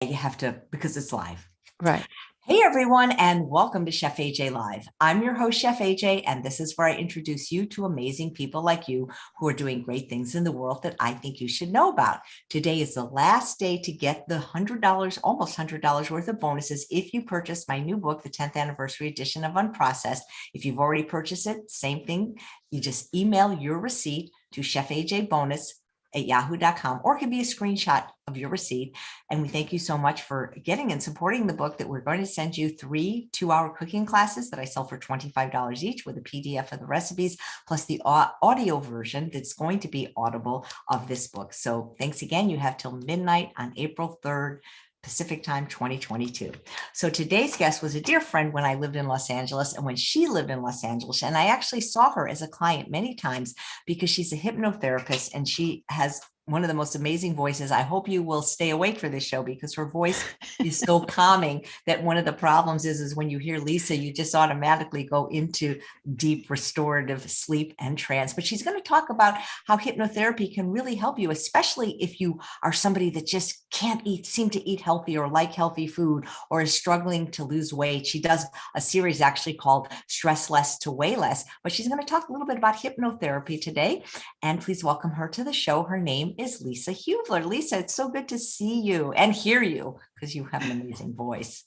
You have to, because it's live. Right. Hey everyone, and welcome to Chef AJ Live. I'm your host, Chef AJ, and this is where I introduce you to amazing people like you who are doing great things in the world that I think you should know about. Today is the last day to get the $100, almost $100 worth of bonuses if you purchase my new book, the 10th anniversary edition of Unprocessed. If you've already purchased it, same thing. You just email your receipt to chefajbonus@yahoo.com, or it can be a screenshot of your receipt. And we thank you so much for getting and supporting the book, that we're going to send you 3 2-hour cooking classes that I sell for $25 each, with a PDF of the recipes, plus the audio version that's going to be audible of this book. So thanks again. You have till midnight on April 3rd, Pacific time, 2022. So today's guest was a dear friend when I lived in Los Angeles and when she lived in Los Angeles. And I actually saw her as a client many times because she's a hypnotherapist and she has one of the most amazing voices. I hope you will stay awake for this show because her voice is so calming that one of the problems is when you hear Lisa, you just automatically go into deep restorative sleep and trance. But she's going to talk about how hypnotherapy can really help you, especially if you are somebody that just can't seem to eat healthy or like healthy food, or is struggling to lose weight. She does a series actually called Stress Less to Weigh Less, but she's going to talk a little bit about hypnotherapy today. And please welcome her to the show. Her name is Lisa Hubler. Lisa, it's so good to see you and hear you because you have an amazing voice.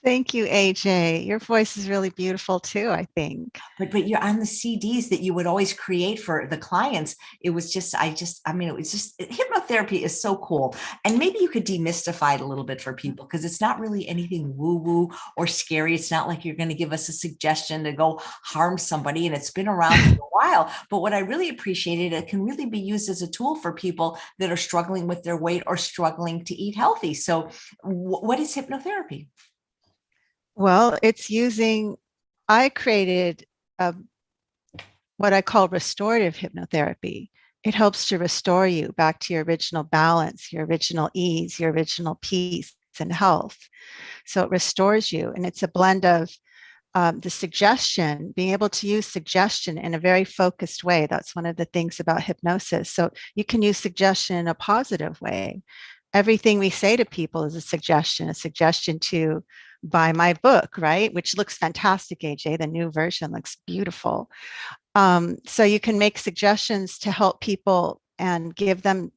Thank you, AJ. Your voice is really beautiful too, I think. But you're on the CDs that you would always create for the clients. It was just, hypnotherapy is so cool. And maybe you could demystify it a little bit for people, because it's not really anything woo-woo or scary. It's not like you're going to give us a suggestion to go harm somebody, and it's been around for a while. But what I really appreciated, it can really be used as a tool for people that are struggling with their weight or struggling to eat healthy. So what is hypnotherapy? Well, I created what I call restorative hypnotherapy. It helps to restore you back to your original balance, your original ease, your original peace and health. So it restores you. And it's a blend of the suggestion, being able to use suggestion in a very focused way. That's one of the things about hypnosis. So you can use suggestion in a positive way. Everything we say to people is a suggestion to buy my book, right? Which looks fantastic, AJ. The new version looks beautiful. So you can make suggestions to help people and give them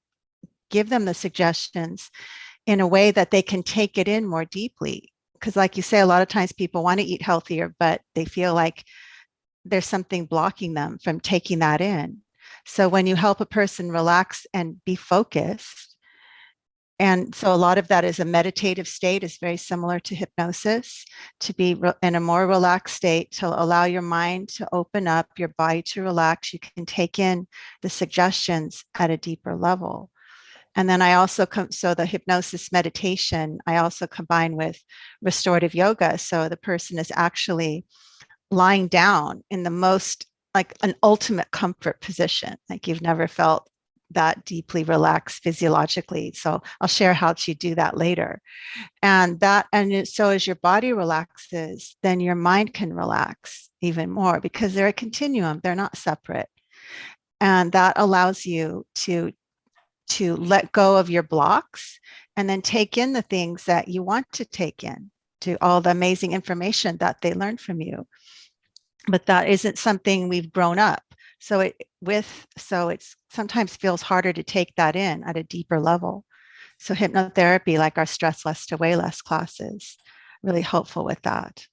the suggestions in a way that they can take it in more deeply. Because like you say, a lot of times people want to eat healthier, but they feel like there's something blocking them from taking that in. So when you help a person relax and be focused, and so a lot of that is a meditative state, is very similar to hypnosis, to be in a more relaxed state, to allow your mind to open up, your body to relax. You can take in the suggestions at a deeper level. And then I also so the hypnosis meditation, I also combine with restorative yoga. So the person is actually lying down in the most, like, an ultimate comfort position, like you've never felt that deeply relaxed physiologically. So I'll share how to do that later. So as your body relaxes, then your mind can relax even more, because they're a continuum, they're not separate. And that allows you to let go of your blocks and then take in the things that you want to take in, to all the amazing information that they learned from you. But that isn't something we've grown up. So it's sometimes feels harder to take that in at a deeper level. So hypnotherapy, like our Stress Less to Weigh Less classes, really helpful with that.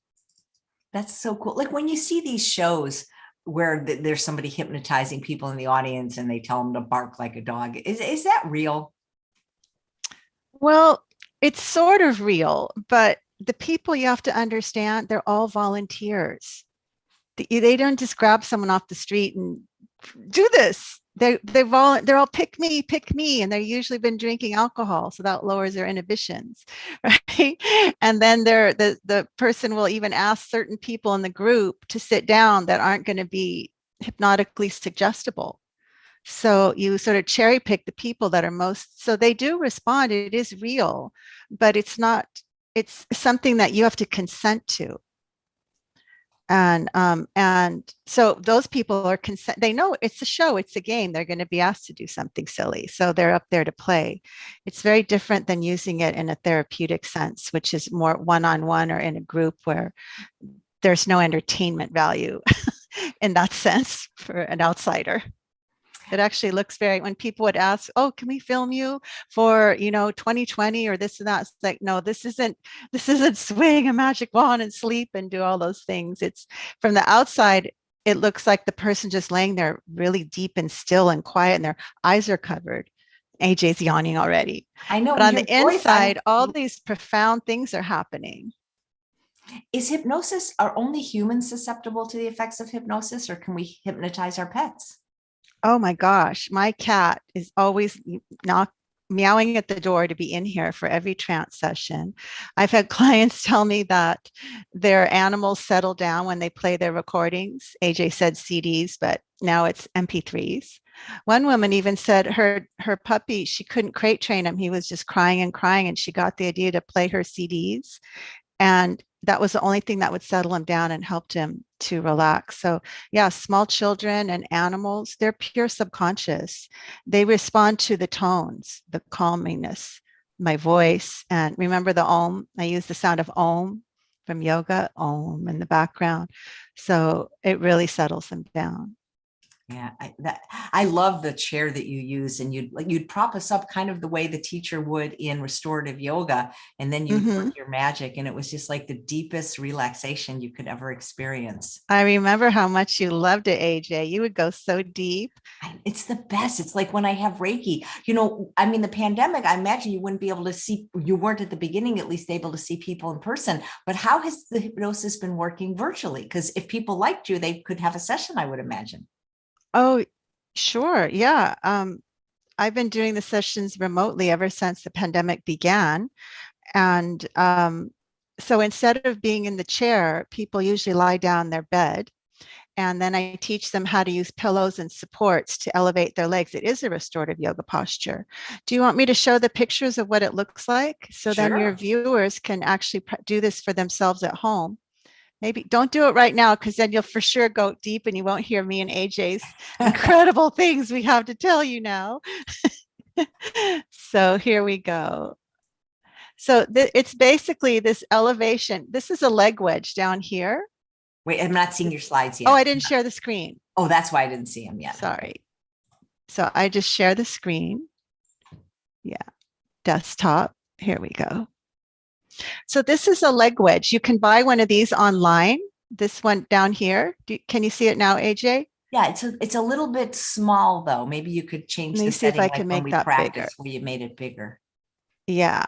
That's so cool. Like when you see these shows where there's somebody hypnotizing people in the audience and they tell them to bark like a dog, is that real? Well, it's sort of real, but the people, you have to understand, they're all volunteers. They don't just grab someone off the street and do this. They're all pick me, and they've usually been drinking alcohol, so that lowers their inhibitions, right? And then the person will even ask certain people in the group to sit down that aren't going to be hypnotically suggestible. So you sort of cherry pick the people that are most, so they do respond. It is real, but it's not, it's something that you have to consent to. And so those people are consent, they know it's a show, it's a game, they're going to be asked to do something silly, so they're up there to play. It's very different than using it in a therapeutic sense, which is more one-on-one or in a group where there's no entertainment value in that sense for an outsider. It actually looks very, when people would ask, oh, can we film you for, 2020 or this and that? It's like, no, this isn't swing a magic wand and sleep and do all those things. It's from the outside, it looks like the person just laying there really deep and still and quiet and their eyes are covered. AJ's yawning already. I know But on your the voice. inside, all these profound things are happening. Is hypnosis, are only humans susceptible to the effects of hypnosis, or can we hypnotize our pets? Oh my gosh, my cat is always knock meowing at the door to be in here for every trance session. I've had clients tell me that their animals settle down when they play their recordings. AJ said CDs, but now it's MP3s. One woman even said her puppy, she couldn't crate train him. He was just crying and crying, and she got the idea to play her CDs. And that was the only thing that would settle him down and helped him to relax. So, yeah, small children and animals, they're pure subconscious. They respond to the tones, the calmingness, my voice. And remember the Om? I use the sound of Om from yoga, Om in the background. So it really settles them down. Yeah, I love the chair that you use, and you'd prop us up kind of the way the teacher would in restorative yoga, and then you'd work your magic, and it was just like the deepest relaxation you could ever experience. I remember how much you loved it, AJ. You would go so deep. It's the best. It's like when I have Reiki, I mean, the pandemic, I imagine you wouldn't be able to see, you weren't at the beginning, at least able to see people in person, but how has the hypnosis been working virtually? Because if people liked you, they could have a session, I would imagine. Oh, sure. Yeah. I've been doing the sessions remotely ever since the pandemic began. And so instead of being in the chair, people usually lie down in their bed. And then I teach them how to use pillows and supports to elevate their legs. It is a restorative yoga posture. Do you want me to show the pictures of what it looks like? So then your Sure. viewers can actually do this for themselves at home. Maybe don't do it right now, because then you'll for sure go deep and you won't hear me and AJ's incredible things we have to tell you now. So here we go. So it's basically this elevation. This is a leg wedge down here. Wait, I'm not seeing your slides Oh, yet. I didn't share the screen. Oh, that's why I didn't see them yet. Sorry. So I just share the screen. Yeah, desktop. Here we go. So this is a leg wedge. You can buy one of these online. This one down here. Can you see it now, AJ? Yeah, it's a little bit small though. Maybe you could change Let me the see if setting I like can when make we that bigger. practice where you made it bigger. Yeah.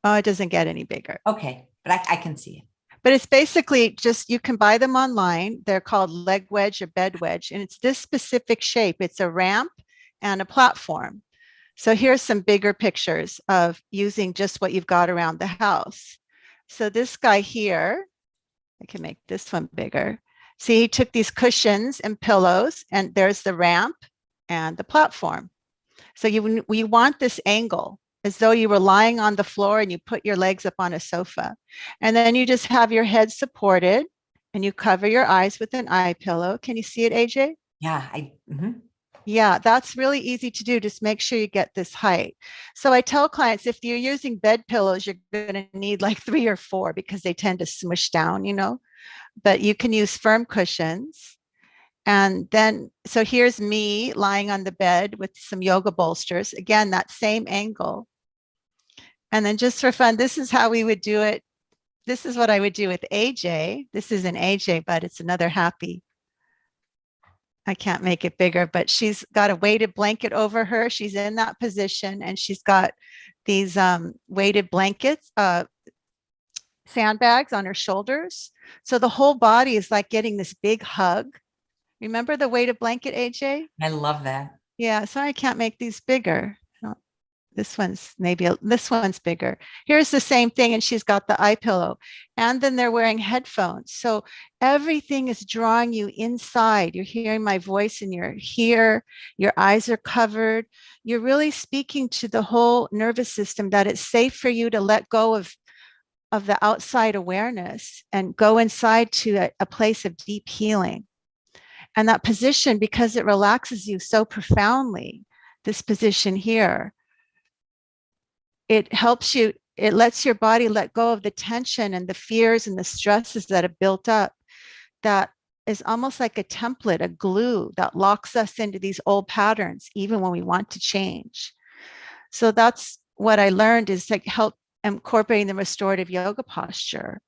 Oh, it doesn't get any bigger. Okay, but I can see it. But it's basically just, you can buy them online. They're called leg wedge or bed wedge, and it's this specific shape. It's a ramp and a platform. So here's some bigger pictures of using just what you've got around the house. So this guy here, I can make this one bigger. See, he took these cushions and pillows, and there's the ramp and the platform. So you want this angle as though you were lying on the floor and you put your legs up on a sofa. And then you just have your head supported and you cover your eyes with an eye pillow. Can you see it, AJ? Yeah, Yeah, that's really easy to do. Just make sure you get this height. So I tell clients, if you're using bed pillows, you're going to need like 3 or 4 because they tend to smush down, but you can use firm cushions. And then, so here's me lying on the bed with some yoga bolsters. Again, that same angle. And then just for fun, this is how we would do it. This is what I would do with AJ. This isn't AJ, but it's another happy. I can't make it bigger, but she's got a weighted blanket over her. She's in that position, and she's got these weighted blankets, sandbags on her shoulders. So the whole body is like getting this big hug. Remember the weighted blanket, AJ? I love that. Yeah, sorry, I can't make these bigger. This one's this one's bigger. Here's the same thing, and she's got the eye pillow. And then they're wearing headphones. So everything is drawing you inside. You're hearing my voice and you're here. Your eyes are covered. You're really speaking to the whole nervous system that it's safe for you to let go of of the outside awareness and go inside to a place of deep healing. And that position, because it relaxes you so profoundly, this position here, it helps you, it lets your body let go of the tension and the fears and the stresses that have built up. That is almost like a template, a glue that locks us into these old patterns, even when we want to change. So that's what I learned, is to help incorporating the restorative yoga posture.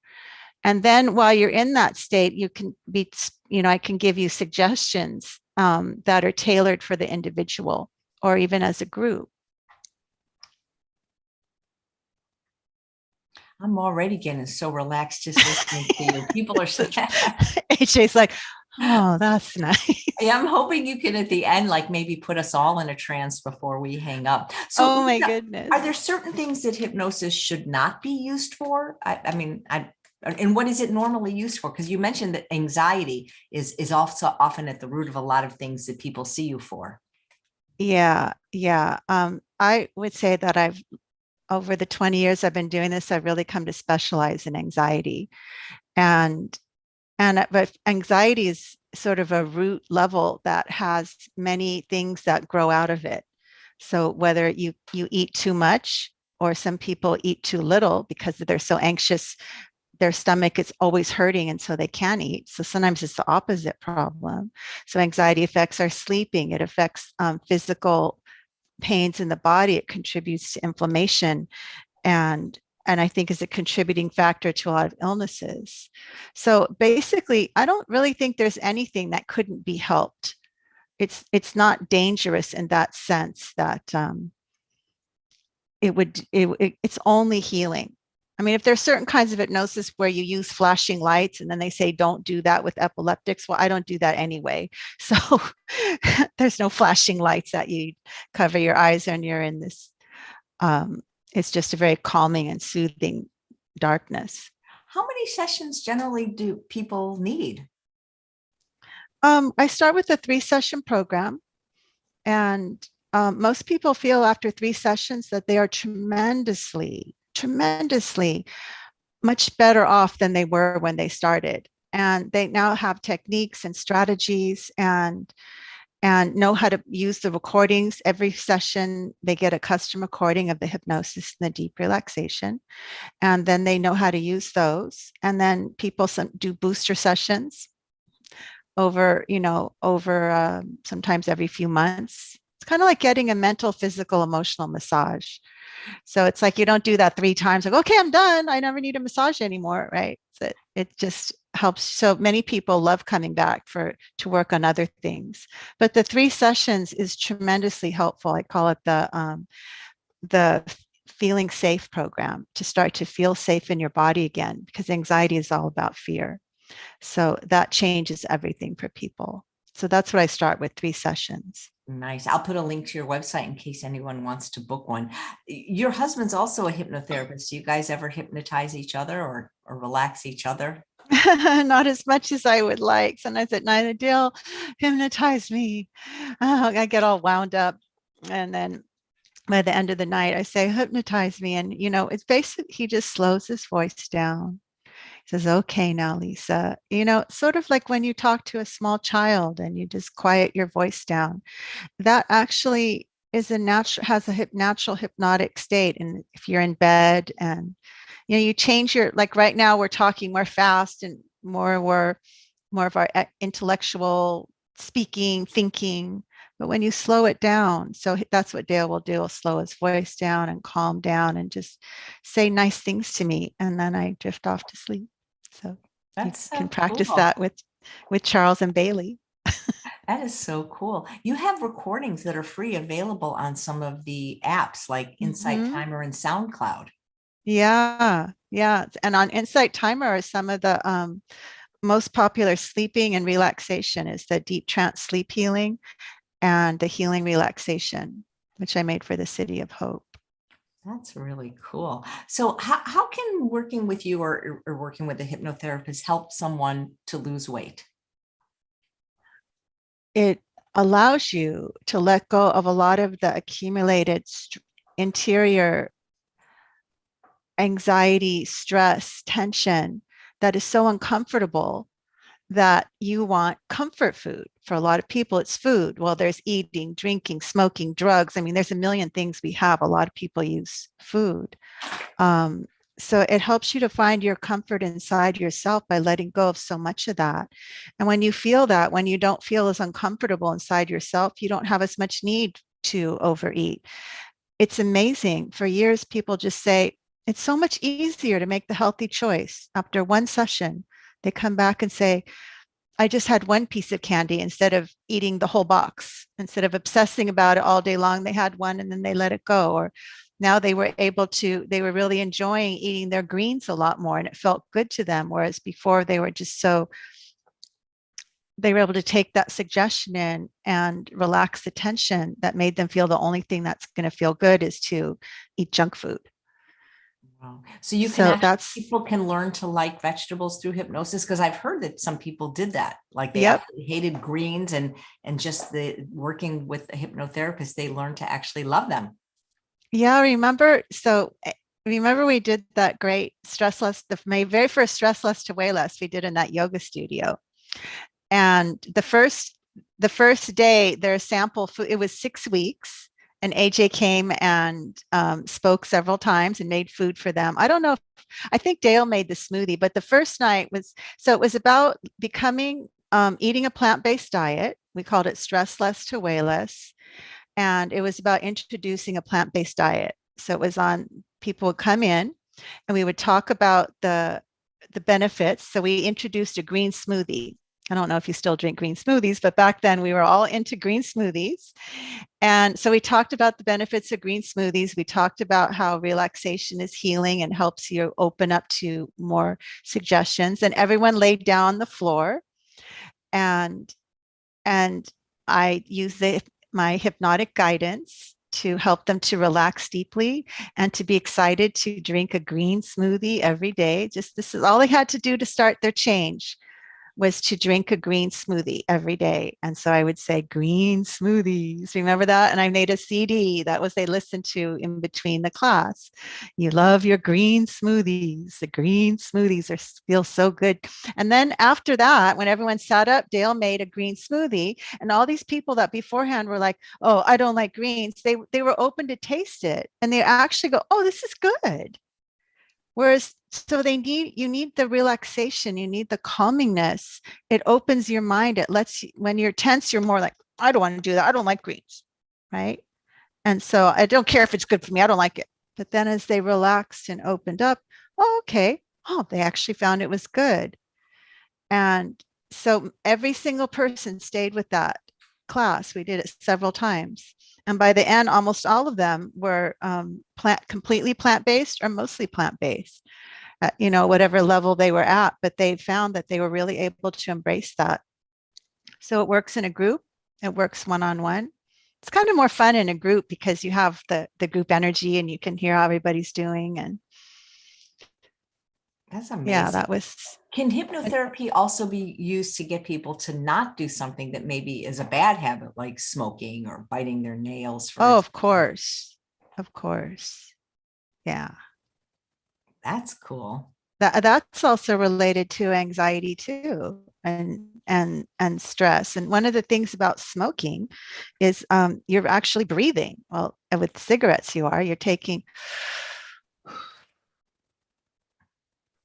And then while you're in that state, you can be, I can give you suggestions that are tailored for the individual or even as a group. I'm already getting so relaxed just listening to you. People are so AJ's like, oh, that's nice. Yeah, I'm hoping you can at the end, like maybe put us all in a trance before we hang up. So Oh my Lisa, goodness. are there certain things that hypnosis should not be used for? And what is it normally used for? Because you mentioned that anxiety is also often at the root of a lot of things that people see you for. Yeah. I would say that over the 20 years I've been doing this, I've really come to specialize in anxiety. But anxiety is sort of a root level that has many things that grow out of it. So whether you eat too much, or some people eat too little because they're so anxious, their stomach is always hurting and so they can't eat. So sometimes it's the opposite problem. So anxiety affects our sleeping. It affects physical pains in the body. It contributes to inflammation, and I think is a contributing factor to a lot of illnesses. So basically, I don't really think there's anything that couldn't be helped. It's not dangerous in that sense that it's only healing. I mean, if there's certain kinds of hypnosis where you use flashing lights and then they say don't do that with epileptics, well, I don't do that anyway. So there's no flashing lights that you cover your eyes and you're in this. It's just a very calming and soothing darkness. How many sessions generally do people need? I start with a 3-session program, and most people feel after 3 sessions that they are tremendously much better off than they were when they started. And they now have techniques and strategies and know how to use the recordings. Every session, they get a custom recording of the hypnosis and the deep relaxation. And then they know how to use those. And then people do booster sessions over sometimes every few months. It's kind of like getting a mental, physical, emotional massage. So it's like you don't do that 3 times, like, okay, I'm done. I never need a massage anymore, right? So it just helps. So many people love coming back to work on other things. But the 3 sessions is tremendously helpful. I call it the feeling safe program, to start to feel safe in your body again, because anxiety is all about fear. So that changes everything for people. So that's what I start with, 3 sessions. Nice. I'll put a link to your website in case anyone wants to book one. Your husband's also a hypnotherapist. Do you guys ever hypnotize each other or relax each other? Not as much as I would like. Sometimes at night, Adele, hypnotize me. I get all wound up. And then by the end of the night, I say, hypnotize me. And, it's basically, he just slows his voice down. He says, okay, now, Lisa, sort of like when you talk to a small child and you just quiet your voice down. That actually has a natural hypnotic state. And if you're in bed and you change like right now we're talking more fast and more of our intellectual speaking, thinking. But when you slow it down, so that's what Dale will do. He'll slow his voice down and calm down and just say nice things to me. And then I drift off to sleep. So That's you can so practice cool. that with Charles and Bailey. That is so cool. You have recordings that are free available on some of the apps like Insight Timer and SoundCloud. Yeah. And on Insight Timer are some of the most popular sleeping and relaxation is the deep trance sleep healing and the healing relaxation, which I made for the City of Hope. That's really cool. So how can working with you or working with a hypnotherapist help someone to lose weight? It allows you to let go of a lot of the accumulated interior anxiety, stress, tension that is so uncomfortable that you want comfort food. For a lot of people, it's food. Well, there's eating, drinking, smoking, drugs. I mean, there's a million things we have. A lot of people use food. Um, so it helps you to find your comfort inside yourself by letting go of so much of that. And when you feel that, when you don't feel as uncomfortable inside yourself, you don't have as much need to overeat. It's amazing. For years, people just say, it's so much easier to make the healthy choice. After one session, they come back and say, I just had one piece of candy instead of eating the whole box. Instead of obsessing about it all day long, they had one and then they let it go. Or now they were really enjoying eating their greens a lot more and it felt good to them. Whereas before they were they were able to take that suggestion in and relax the tension that made them feel the only thing that's going to feel good is to eat junk food. Wow. So you can So actually, that's, people can learn to like vegetables through hypnosis, because I've heard that some people did that. Like they yep. absolutely hated greens, and just the working with a hypnotherapist, they learned to actually love them. Yeah, remember we did that great stress less, my very first stress less to weigh less we did in that yoga studio. And the first day, their sample food, it was 6 weeks. And AJ came and spoke several times and made food for them. I don't know I think Dale made the smoothie, but the first night it was about becoming, eating a plant-based diet. We called it stress less to weigh less. And it was about introducing a plant-based diet. So it was on, people would come in and we would talk about the benefits. So we introduced a green smoothie. I don't know if you still drink green smoothies, but back then we were all into green smoothies. And so we talked about the benefits of green smoothies. We talked about how relaxation is healing and helps you open up to more suggestions. And everyone laid down on the floor. And and I used my hypnotic guidance to help them to relax deeply and to be excited to drink a green smoothie every day. Just this is all they had to do to start their change, was to drink a green smoothie every day. And so I would say green smoothies. Remember that? And I made a CD. That was they listened to in between the class. You love your green smoothies. The green smoothies feel so good. And then after that, when everyone sat up, Dale made a green smoothie. And all these people that beforehand were like, oh, I don't like greens, they were open to taste it. And they actually go, oh, this is good. Whereas, so you need the relaxation, you need the calmingness. It opens your mind. It lets you, when you're tense, you're more like, I don't want to do that. I don't like greens. Right. And so I don't care if it's good for me. I don't like it. But then as they relaxed and opened up, oh, okay. Oh, they actually found it was good. And so every single person stayed with that class. We did it several times. And by the end, almost all of them were completely plant-based or mostly plant-based, at, whatever level they were at. But they found that they were really able to embrace that. So it works in a group. It works one-on-one. It's kind of more fun in a group because you have the group energy and you can hear how everybody's doing. And That's yeah, amazing. that was. Can hypnotherapy also be used to get people to not do something that maybe is a bad habit, like smoking or biting their nails, for Oh, of example? course. Of course. Yeah. That's cool. That's also related to anxiety too, and stress. And one of the things about smoking is you're actually breathing. Well, with cigarettes, you're taking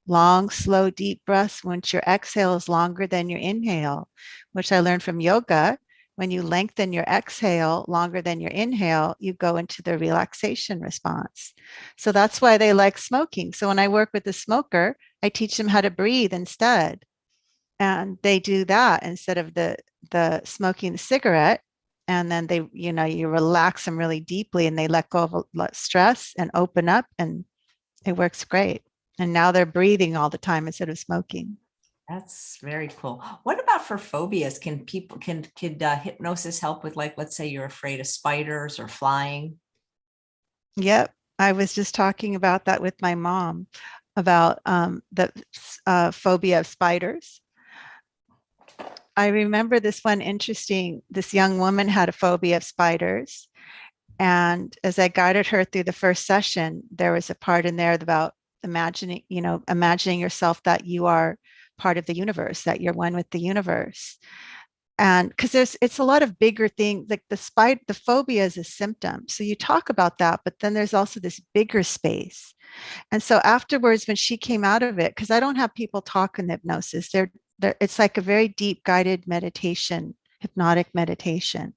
long, slow, deep breaths, once your exhale is longer than your inhale, which I learned from yoga. When you lengthen your exhale longer than your inhale, you go into the relaxation response. So that's why they like smoking. So when I work with the smoker, I teach them how to breathe instead. And they do that instead of the smoking the cigarette. And then you relax them really deeply and they let go of stress and open up, and it works great. And now they're breathing all the time instead of smoking. That's very cool. What about for phobias? Can people, could hypnosis help with, like, let's say you're afraid of spiders or flying? Yep. I was just talking about that with my mom about the phobia of spiders. I remember this young woman had a phobia of spiders. And as I guided her through the first session, there was a part in there about imagining yourself that you are part of the universe, that you're one with the universe. And because it's a lot of bigger things, like the phobia is a symptom. So you talk about that, but then there's also this bigger space. And so afterwards, when she came out of it, because I don't have people talk in hypnosis, it's like a very deep guided meditation, hypnotic meditation.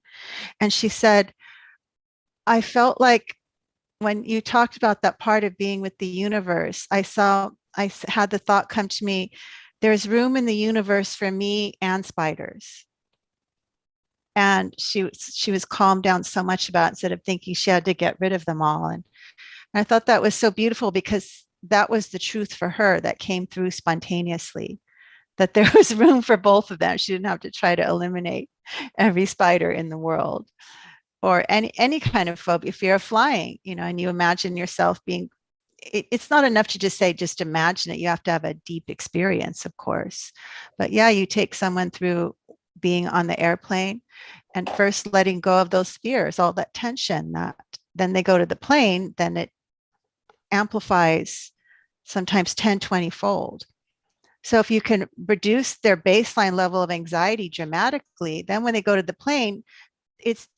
And she said, I felt like when you talked about that part of being with the universe, I had the thought come to me, there's room in the universe for me and spiders. And she was calmed down so much about it, instead of thinking she had to get rid of them all. And I thought that was so beautiful, because that was the truth for her that came through spontaneously, that there was room for both of them. She didn't have to try to eliminate every spider in the world, or any kind of phobia, fear of flying, and you imagine yourself being, it's not enough to just say, just imagine it. You have to have a deep experience, of course. But yeah, you take someone through being on the airplane and first letting go of those fears, all that tension, that then they go to the plane, then it amplifies sometimes 10, 20 fold. So if you can reduce their baseline level of anxiety dramatically, then when they go to the plane,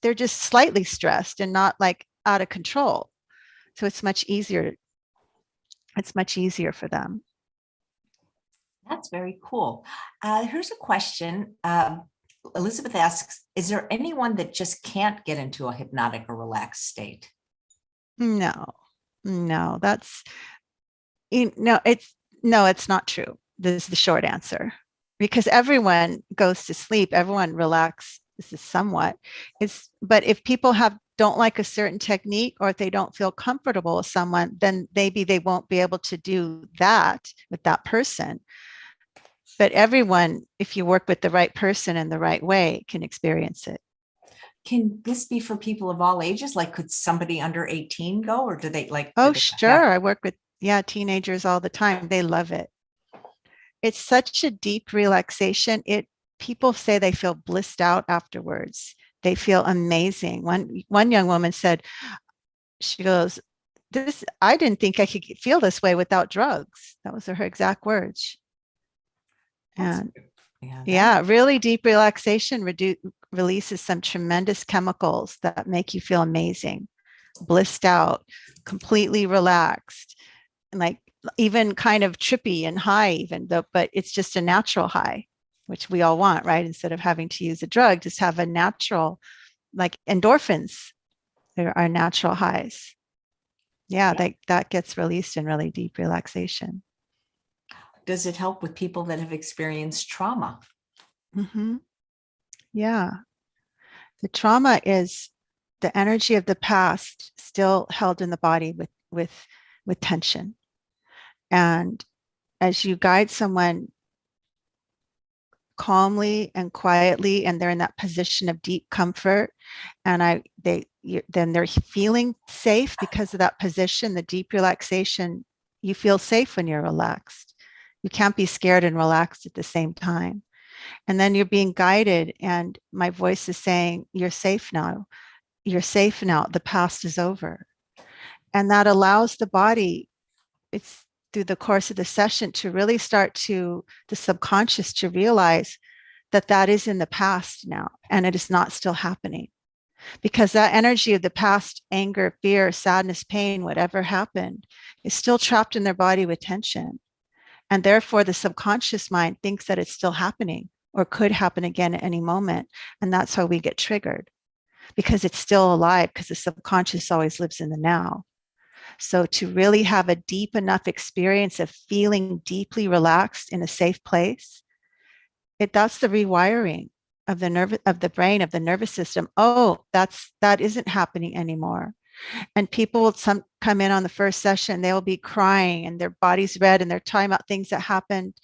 they're just slightly stressed and not like out of control. So it's much easier. It's much easier for them. That's very cool. Here's a question. Elizabeth asks, is there anyone that just can't get into a hypnotic or relaxed state? No, that's, it's not true. This is the short answer, because everyone goes to sleep, everyone relaxes somewhat. But if people don't like a certain technique, or if they don't feel comfortable with someone, then maybe they won't be able to do that with that person. But everyone, if you work with the right person in the right way, can experience it. Can this be for people of all ages? Like, could somebody under 18 go, or do they like? Oh, sure. I work with, teenagers all the time. They love it. It's such a deep relaxation. People say they feel blissed out afterwards. They feel amazing. One young woman said, she goes, I didn't think I could feel this way without drugs. That was her exact words. And really deep relaxation releases some tremendous chemicals that make you feel amazing, blissed out, completely relaxed, and like even kind of trippy and high, even though, but it's just a natural high, which we all want, right? Instead of having to use a drug, just have a natural, like endorphins. There are natural highs. Yeah, that gets released in really deep relaxation. Does it help with people that have experienced trauma? Mm-hmm. Yeah. The trauma is the energy of the past still held in the body with tension. And as you guide someone calmly and quietly, and they're in that position of deep comfort, and then they're feeling safe because of that position, the deep relaxation, you feel safe when you're relaxed. You can't be scared and relaxed at the same time. And then you're being guided, and my voice is saying, you're safe now. You're safe now. The past is over. And that allows the body, it's through the course of the session, to really start the subconscious to realize that is in the past now, and it is not still happening. Because that energy of the past, anger, fear, sadness, pain, whatever happened, is still trapped in their body with tension. And therefore, the subconscious mind thinks that it's still happening or could happen again at any moment. And that's how we get triggered, because it's still alive, because the subconscious always lives in the now. So to really have a deep enough experience of feeling deeply relaxed in a safe place, that's the rewiring of the brain, of the nervous system. Oh, that isn't happening anymore. And people will come in on the first session, they will be crying and their body's red, and they're talking about things that happened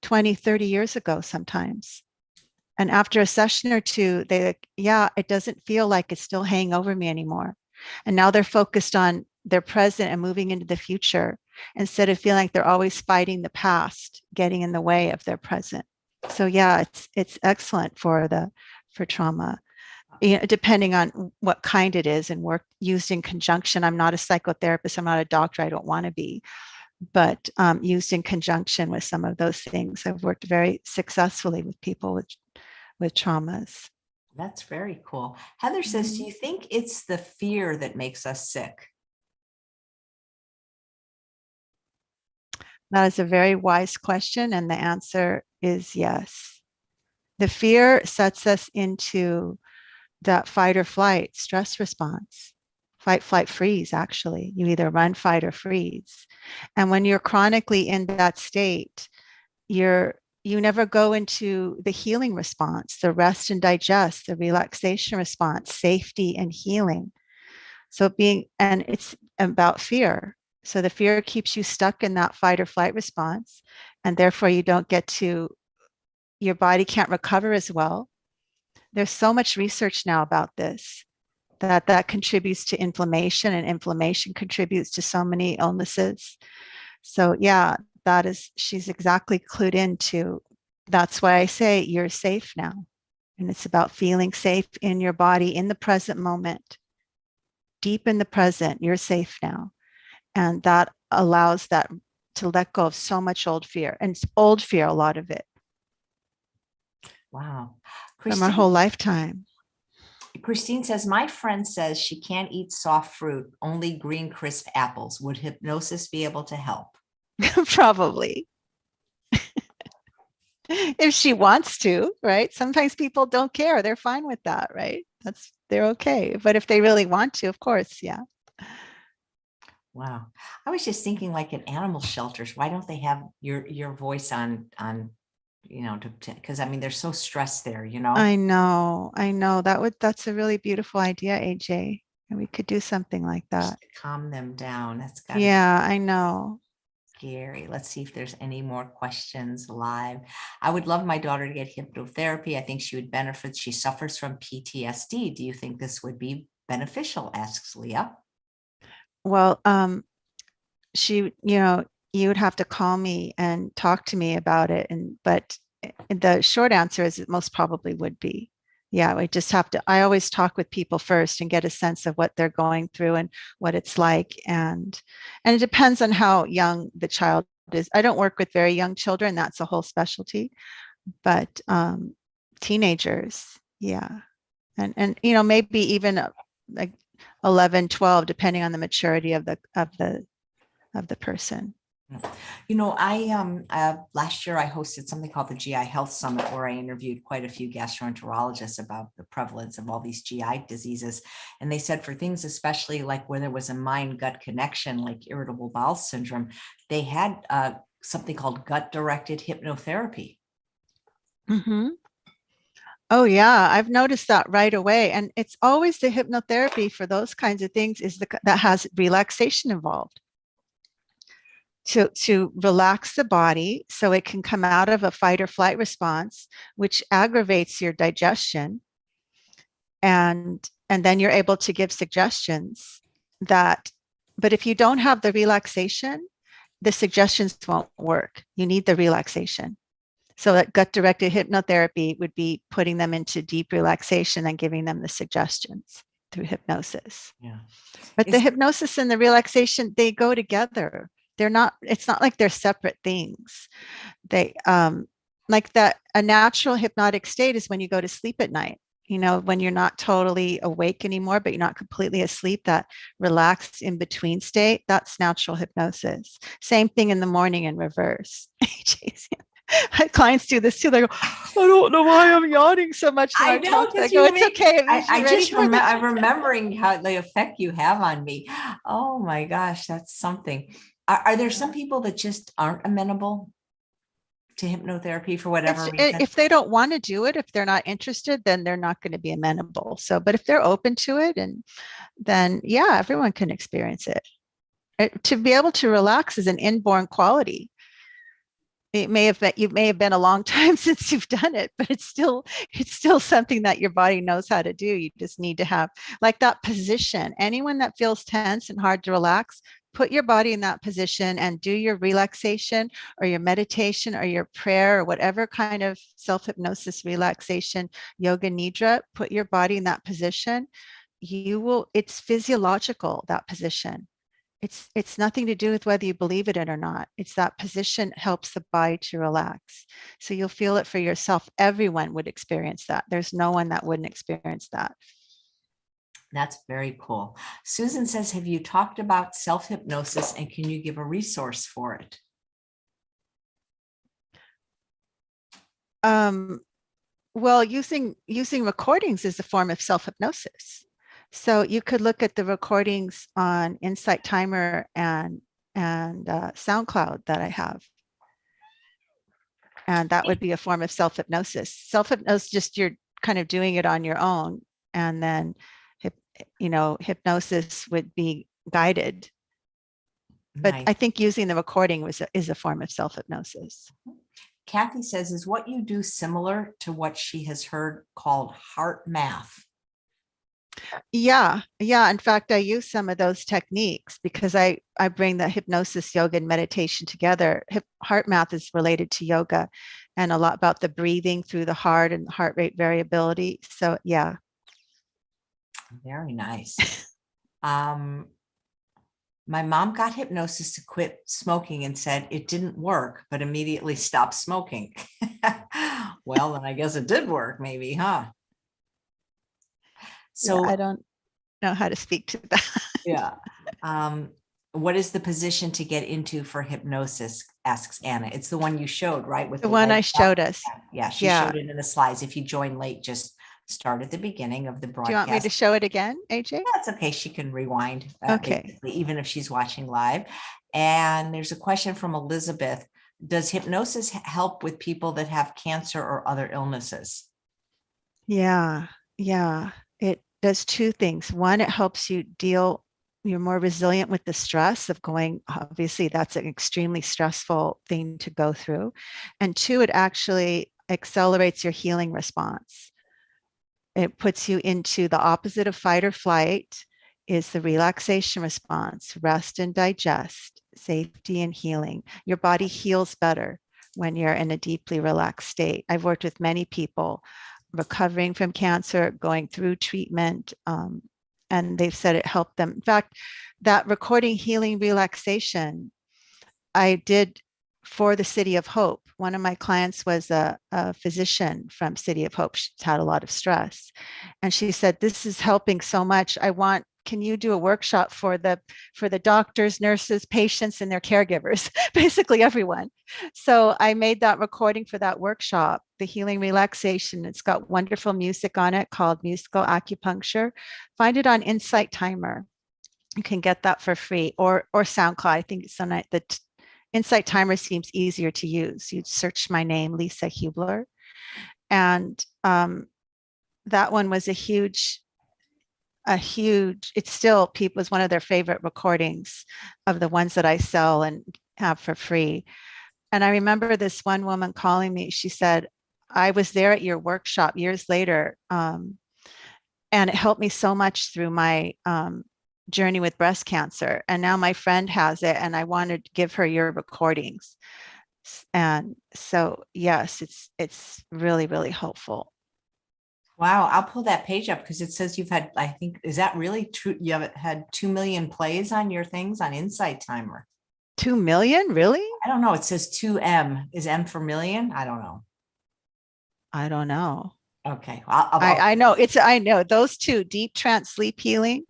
20, 30 years ago sometimes. And after a session or two, it doesn't feel like it's still hanging over me anymore. And now they're focused on their present and moving into the future, instead of feeling like they're always fighting the past, getting in the way of their present. So yeah, it's excellent for trauma. Depending on what kind it is, and work used in conjunction. I'm not a psychotherapist. I'm not a doctor. I don't want to be. but used in conjunction with some of those things. I've worked very successfully with people with traumas. That's very cool. Heather says, do Mhm. you think it's the fear that makes us sick? That is a very wise question, and the answer is yes. The fear sets us into that fight or flight stress response. Fight, flight, freeze, actually. You either run, fight, or freeze. And when you're chronically in that state, you never go into the healing response, the rest and digest, the relaxation response, safety and healing. So and it's about fear. So the fear keeps you stuck in that fight or flight response. And therefore you don't get to, your body can't recover as well. There's so much research now about this, that contributes to inflammation, and inflammation contributes to so many illnesses. So yeah, she's exactly clued into. That's why I say you're safe now. And it's about feeling safe in your body in the present moment, deep in the present. You're safe now. And that allows that to let go of so much old fear. And it's old fear, a lot of it Wow. from our Christine, whole lifetime. Christine says, my friend says she can't eat soft fruit, only green crisp apples. Would hypnosis be able to help? Probably. If she wants to, right? Sometimes people don't care. They're fine with that, right? They're okay. But if they really want to, of course, yeah. Wow. I was just thinking like in animal shelters, why don't they have your voice on, because I mean, they're so stressed there, I know. That's a really beautiful idea, AJ. And we could do something like just that. to calm them down. That's got to be Yeah, I know. scary. Let's see if there's any more questions live. I would love my daughter to get hypnotherapy. I think she would benefit. She suffers from PTSD. Do you think this would be beneficial? Asks Leah. Well, you would have to call me and talk to me about it. But the short answer is it most probably would be. Yeah, we just have to, I always talk with people first and get a sense of what they're going through and what it's like. And it depends on how young the child is. I don't work with very young children. That's a whole specialty, but teenagers, yeah. And maybe even like 11, 12, depending on the maturity of the person. I last year I hosted something called the GI Health Summit where I interviewed quite a few gastroenterologists about the prevalence of all these GI diseases. And they said for things, especially like where there was a mind-gut connection, like irritable bowel syndrome, they had something called gut-directed hypnotherapy. Mm-hmm. Oh yeah, I've noticed that right away. And it's always the hypnotherapy for those kinds of things that has relaxation involved. To relax the body so it can come out of a fight or flight response, which aggravates your digestion. And then you're able to give suggestions that, but if you don't have the relaxation, the suggestions won't work. You need the relaxation. So that gut directed hypnotherapy would be putting them into deep relaxation and giving them the suggestions through hypnosis. Yeah. But the hypnosis and the relaxation, they go together. It's not like they're separate things. They like that a natural hypnotic state is when you go to sleep at night. When you're not totally awake anymore, but you're not completely asleep, that relaxed in between state, that's natural hypnosis. Same thing in the morning in reverse. Clients do this too. They go, I don't know why I'm yawning so much when I I know, talk. I because go, it's okay. It means you're ready for the. I'm remembering how the effect you have on me. Oh my gosh, that's something. Are there some people that just aren't amenable to hypnotherapy for whatever reason? If they don't want to do it, if they're not interested, then they're not going to be amenable. So, but if they're open to it, and then yeah, everyone can experience it. To be able to relax is an inborn quality. It may have been, you may have been a long time since you've done it, but it's still something that your body knows how to do. You just need to have like that position. Anyone that feels tense and hard to relax, put your body in that position and do your relaxation or your meditation or your prayer or whatever kind of self-hypnosis relaxation, yoga nidra, put your body in that position. It's physiological, that position. It's nothing to do with whether you believe it or not. It's that position helps the body to relax. So you'll feel it for yourself. Everyone would experience that. There's no one that wouldn't experience that. That's very cool. Susan says, have you talked about self-hypnosis and can you give a resource for it? Well, using recordings is a form of self-hypnosis. So you could look at the recordings on Insight Timer and SoundCloud that I have. And that would be a form of self-hypnosis. Self-hypnosis, just you're kind of doing it on your own. And then, hypnosis would be guided. But Nice. I think using the recording is a form of self-hypnosis. Kathy says, is what you do similar to what she has heard called heart math? Yeah. In fact, I use some of those techniques because I bring the hypnosis, yoga, and meditation together. Heart math is related to yoga and a lot about the breathing through the heart and heart rate variability. So yeah. Very nice. My mom got hypnosis to quit smoking and said it didn't work, but immediately stopped smoking. Well, then I guess it did work, maybe, huh? So I don't know how to speak to that. yeah. What is the position to get into for hypnosis? Asks Anna. It's the one you showed, right? With The one I showed us. Yeah, she Yeah. showed it in the slides. If you join late, just start at the beginning of the Do you want me to broadcast. show it again, AJ? That's okay. She can rewind, Okay. basically, even if she's watching live. And there's a question from Elizabeth. Does hypnosis help with people that have cancer or other illnesses? Yeah. It does two things. One, it helps you you're more resilient with the stress of going, obviously, that's an extremely stressful thing to go through. And two, it actually accelerates your healing response. It puts you into the opposite of fight or flight is the relaxation response, rest and digest, safety and healing. Your body heals better when you're in a deeply relaxed state. I've worked with many people recovering from cancer, going through treatment, and they've said it helped them. In fact, that recording healing relaxation I did for the City of Hope. One of my clients was a physician from City of Hope. She's had a lot of stress. And she said, this is helping so much. Can you do a workshop for the doctors, nurses, patients, and their caregivers, basically everyone. So I made that recording for that workshop, the healing relaxation. It's got wonderful music on it called Musical Acupuncture. Find it on Insight Timer. You can get that for free, or SoundCloud. I think it's on the Insight Timer seems easier to use. You'd search my name, Lisa Hubler. And that one was it's still was one of their favorite recordings of the ones that I sell and have for free. And I remember this one woman calling me. She said, I was there at your workshop years later. And it helped me so much through my journey with breast cancer. And now my friend has it and I wanted to give her your recordings. And so, yes, it's really, really helpful. Wow, I'll pull that page up because it says you've had, I think, is that really true? You have had 2 million plays on your things on Insight Timer. 2 million? Really? I don't know. It says 2M. Is M for million? I don't know. I don't know. Okay. I know I know those two, deep trance sleep healing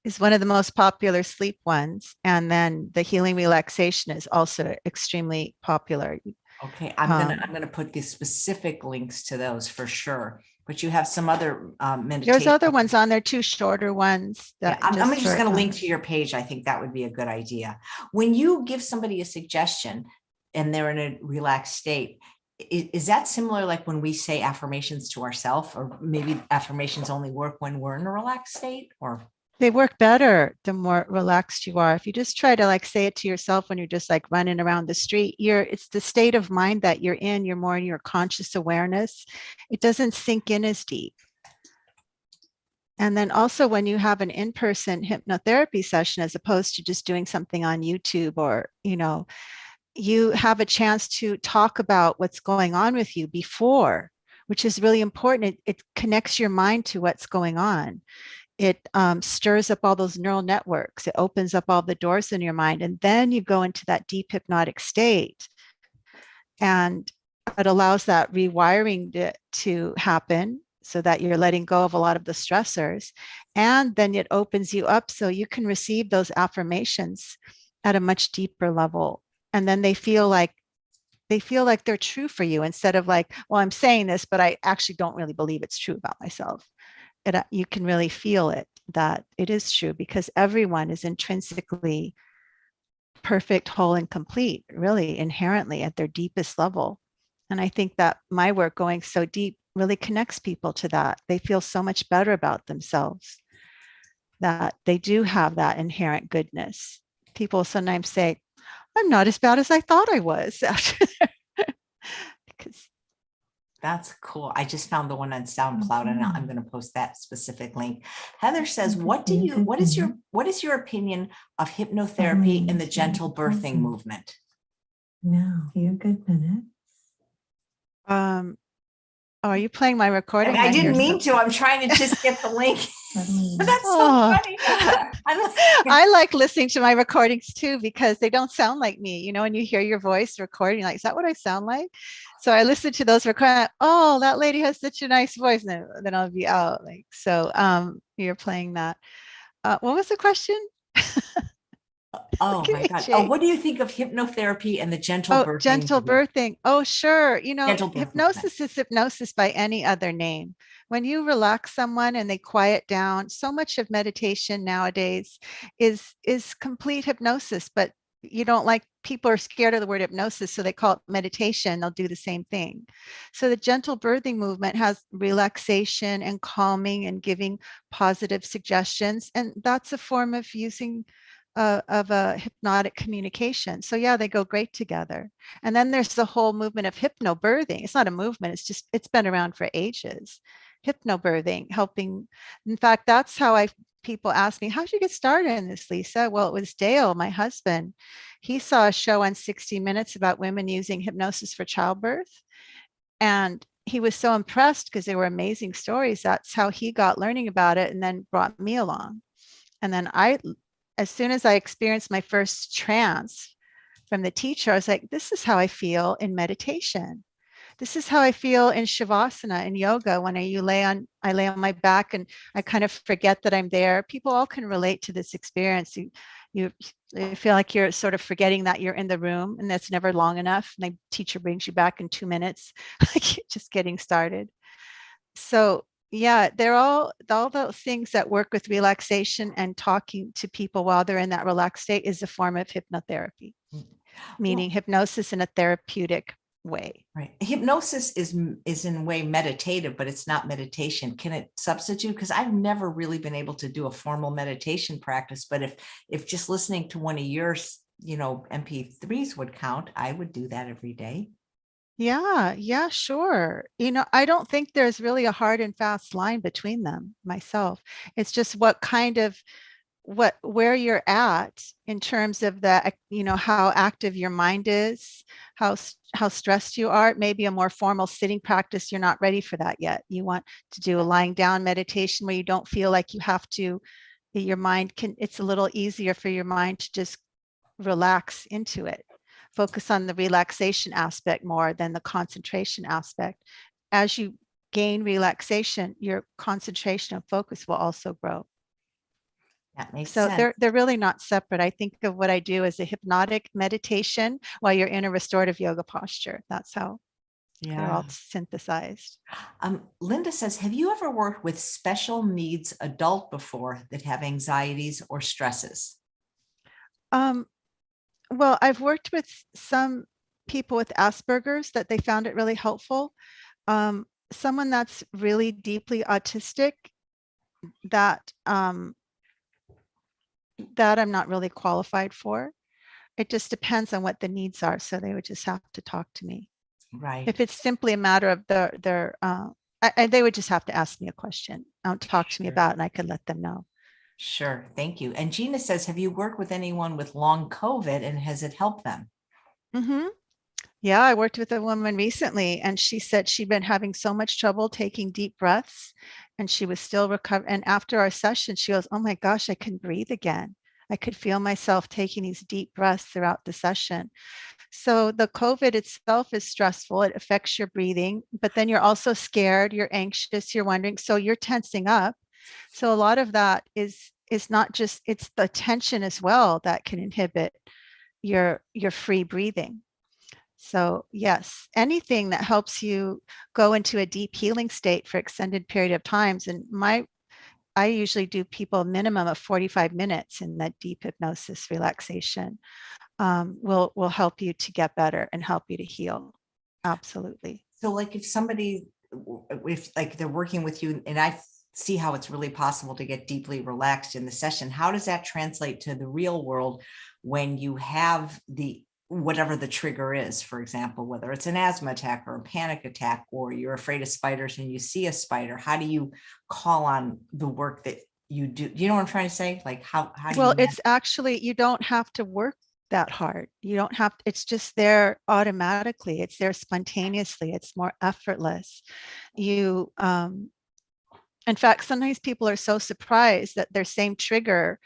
is one of the most popular sleep ones. And then the healing relaxation is also extremely popular. Okay. I'm gonna put the specific links to those for sure. But you have some other meditation. There's other ones on there too, shorter ones. Yeah, I'm just going to link to your page. I think that would be a good idea. When you give somebody a suggestion and they're in a relaxed state, is that similar like when we say affirmations to ourselves, or maybe affirmations only work when we're in a relaxed state? Or they work better the more relaxed you are. If you just try to say it to yourself when you're just running around the street, it's the state of mind that you're in. You're more in your conscious awareness. It doesn't sink in as deep. And then also when you have an in-person hypnotherapy session, as opposed to just doing something on YouTube, or, you have a chance to talk about what's going on with you before, which is really important. It connects your mind to what's going on. it stirs up all those neural networks. It opens up all the doors in your mind. And then you go into that deep hypnotic state. And it allows that rewiring to happen so that you're letting go of a lot of the stressors. And then it opens you up so you can receive those affirmations at a much deeper level. And then they feel like they're true for you instead of like, well, I'm saying this, but I actually don't really believe it's true about myself. You can really feel it, that it is true, because everyone is intrinsically perfect, whole, and complete, really inherently at their deepest level. And I think that my work going so deep really connects people to that. They feel so much better about themselves, that they do have that inherent goodness. People sometimes say, I'm not as bad as I thought I was after because That's cool. I just found the one on SoundCloud and I'm going to post that specific link. Heather says, what is your opinion of hypnotherapy and the gentle birthing movement? Now, be a good minute. are you playing my recording? I didn't mean to. I'm trying to just get the link. But that's so funny. I like listening to my recordings too, because they don't sound like me. You know, when you hear your voice recording, like, is that what I sound like? So I listen to those recordings. Oh, that lady has such a nice voice. And then I'll be out. Like, so you're playing that. What was the question? Oh my God. Oh, what do you think of hypnotherapy and the gentle birthing? Gentle birthing. Oh, sure. Gentle Hypnosis is hypnosis by any other name. When you relax someone and they quiet down, so much of meditation nowadays is complete hypnosis, but you don't like, people are scared of the word hypnosis, so they call it meditation. They'll do the same thing. So the gentle birthing movement has relaxation and calming and giving positive suggestions. And that's a form of using of a hypnotic communication. So yeah, they go great together. And then there's the whole movement of hypnobirthing. It's not a movement, it's been around for ages. Hypnobirthing, helping. In fact, that's how people ask me, how'd you get started in this, Lisa? Well, it was Dale, my husband. He saw a show on 60 Minutes about women using hypnosis for childbirth. And he was so impressed because they were amazing stories. That's how he got learning about it and then brought me along. And then as soon as I experienced my first trance from the teacher, I was like, this is how I feel in meditation. This is how I feel in shavasana in yoga when I lay on my back and I kind of forget that I'm there. People all can relate to this experience. You feel like you're sort of forgetting that you're in the room, and that's never long enough. And the teacher brings you back in 2 minutes, like you're just getting started. So yeah, they're all those things that work with relaxation, and talking to people while they're in that relaxed state is a form of hypnotherapy, meaning hypnosis in a therapeutic way. Right. Hypnosis is in a way meditative, but it's not meditation. Can it substitute? Because I've never really been able to do a formal meditation practice, but if just listening to one of your, MP3s would count, I would do that every day. Yeah, sure. I don't think there's really a hard and fast line between them myself. It's just where you're at in terms of how active your mind is, how stressed you are. Maybe a more formal sitting practice, you're not ready for that yet. You want to do a lying down meditation where you don't feel like you have to, it's a little easier for your mind to just relax into it. Focus on the relaxation aspect more than the concentration aspect. As you gain relaxation, your concentration and focus will also grow. That makes sense. So they're really not separate. I think of what I do as a hypnotic meditation while you're in a restorative yoga posture. That's how they're all synthesized. Linda says, have you ever worked with special needs adult before that have anxieties or stresses? Well, I've worked with some people with Asperger's that they found it really helpful. Someone that's really deeply autistic, that I'm not really qualified for. It just depends on what the needs are. So they would just have to talk to me. Right. If it's simply a matter of they would just have to ask me a question, talk to me about it, and I could let them know. Sure. Thank you. And Gina says, have you worked with anyone with long COVID and has it helped them? Mm-hmm. Yeah, I worked with a woman recently and she said she'd been having so much trouble taking deep breaths and she was still recovering. And after our session, she goes, "Oh my gosh, I can breathe again. I could feel myself taking these deep breaths throughout the session." So the COVID itself is stressful. It affects your breathing, but then you're also scared, you're anxious, you're wondering, so you're tensing up. So a lot of that is not just, it's the tension as well that can inhibit your free breathing. So yes, anything that helps you go into a deep healing state for extended period of times. And I usually do people a minimum of 45 minutes in that deep hypnosis relaxation, will help you to get better and help you to heal. Absolutely. So like if somebody, if like they're working with you and I see how it's really possible to get deeply relaxed in the session, how does that translate to the real world when you have the whatever the trigger is, for example, whether it's an asthma attack or a panic attack, or you're afraid of spiders and you see a spider, how do you call on the work that you do? You know what I'm trying to say? Like how do Well, you it's actually, you don't have to work that hard. You don't have, it's just there automatically. It's there spontaneously. It's more effortless. You, in fact, sometimes people are so surprised that their same trigger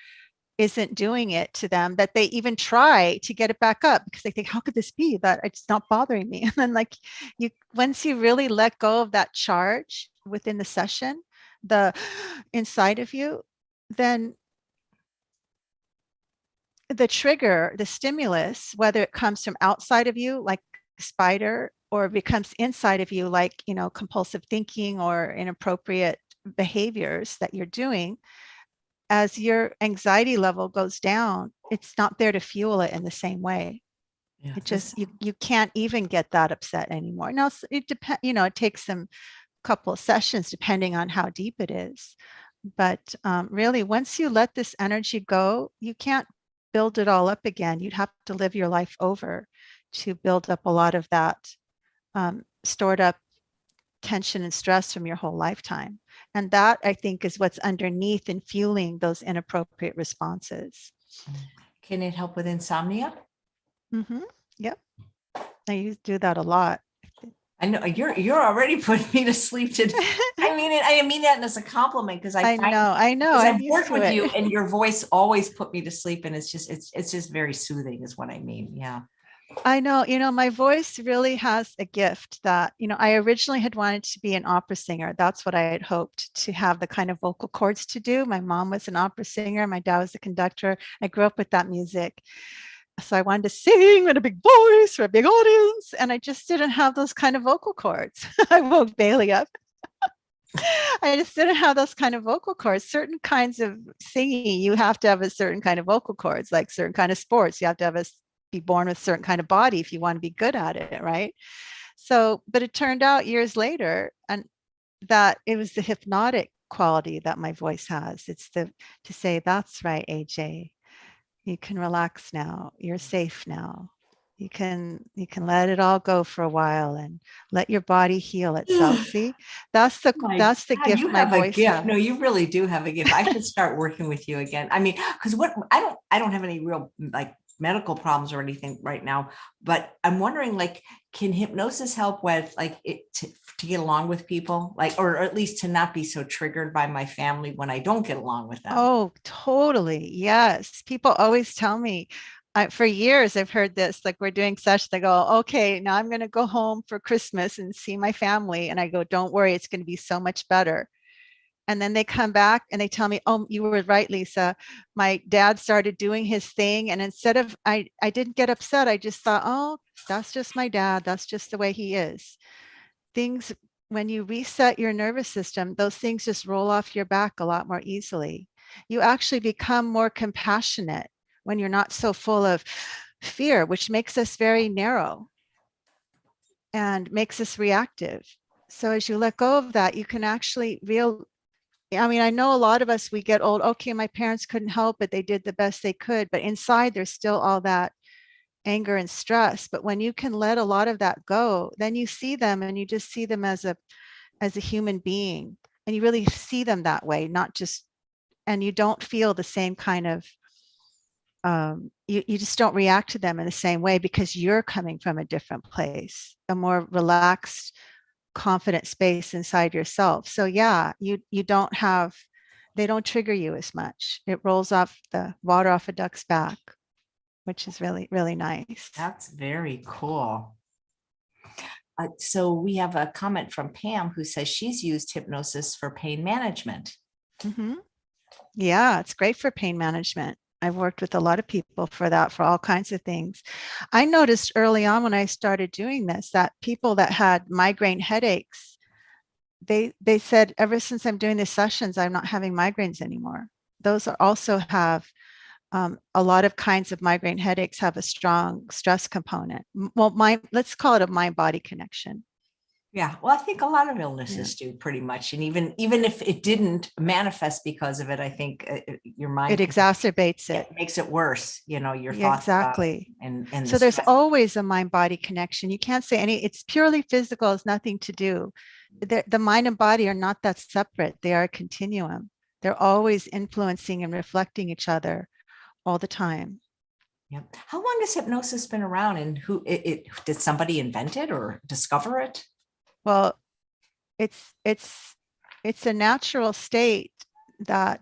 isn't doing it to them that they even try to get it back up because they think, how could this be that it's not bothering me? And then like you, once you really let go of that charge within the session, the inside of you, then the trigger, the stimulus, whether it comes from outside of you, like a spider, or it becomes inside of you, like, compulsive thinking or inappropriate behaviors that you're doing, as your anxiety level goes down, it's not there to fuel it in the same way. Yeah, It just, you can't even get that upset anymore. Now, it depends, it takes some couple of sessions depending on how deep it is. But really, once you let this energy go, you can't build it all up again. You'd have to live your life over to build up a lot of that stored up tension and stress from your whole lifetime. And that, I think, is what's underneath and fueling those inappropriate responses. Can it help with insomnia? Mm-hmm. Yep. I do that a lot. I know you're already putting me to sleep today. I mean that as a compliment because I know, because I'm I've used worked to with it. you and your voice always put me to sleep, and it's just very soothing is what I mean. Yeah. I know, my voice really has a gift that, I originally had wanted to be an opera singer. That's what I had hoped to have, the kind of vocal cords to do. My mom was an opera singer. My dad was a conductor. I grew up with that music. So I wanted to sing with a big voice for a big audience. And I just didn't have those kind of vocal cords. I woke Bailey up. I just didn't have those kind of vocal cords. Certain kinds of singing, you have to have a certain kind of vocal cords, like certain kind of sports. You have to have be born with a certain kind of body if you want to be good at it, right? So, but it turned out years later, and that it was the hypnotic quality that my voice has. It's to say, that's right, AJ. You can relax now. You're safe now. You can let it all go for a while and let your body heal itself. See, that's the My that's the God, you gift my have a voice gift. No, has. you really do have a gift. I should start working with you again. I mean, because what I don't have any real like medical problems or anything right now, but I'm wondering, like, can hypnosis help with like it to get along with people, like, or at least to not be so triggered by my family when I don't get along with them? Oh, totally. Yes. People always tell me, for years, I've heard this, like we're doing sessions. I go, okay, now I'm going to go home for Christmas and see my family. And I go, don't worry, it's going to be so much better. And then they come back and they tell me, oh, you were right, Lisa. My dad started doing his thing. And instead of, I didn't get upset. I just thought, oh, that's just my dad. That's just the way he is. Things, when you reset your nervous system, those things just roll off your back a lot more easily. You actually become more compassionate when you're not so full of fear, which makes us very narrow and makes us reactive. So as you let go of that, you can actually I know a lot of us, we get old, okay, my parents couldn't help it. They did the best they could, but inside there's still all that anger and stress. But when you can let a lot of that go, then you see them and you just see them as a human being, and you really see them that way, not just, and you don't feel the same kind of you just don't react to them in the same way because you're coming from a different place, a more relaxed, confident space inside yourself. So yeah, you don't have, they don't trigger you as much. It rolls off the water off a duck's back, which is really, really nice. That's very cool. So we have a comment from Pam who says she's used hypnosis for pain management. Mm-hmm. Yeah, it's great for pain management. I've worked with a lot of people for that, for all kinds of things. I noticed early on when I started doing this that people that had migraine headaches, they said, ever since I'm doing these sessions, I'm not having migraines anymore. Those are also have a lot of kinds of migraine headaches have a strong stress component. Well, let's call it a mind-body connection. Yeah, well, I think a lot of Yeah. illnesses do pretty much. And even if it didn't manifest because of it, I think your mind It exacerbates it. makes it worse, you know, your Yeah, thoughts about exactly. and So the there's stress. always a mind-body connection. You can't say it's purely physical, it's nothing to do. The mind and body are not that separate. They are a continuum. They're always influencing and reflecting each other all the time. Yep. How long has hypnosis been around, and who did somebody invent it or discover it? Well, it's it's it's a natural state that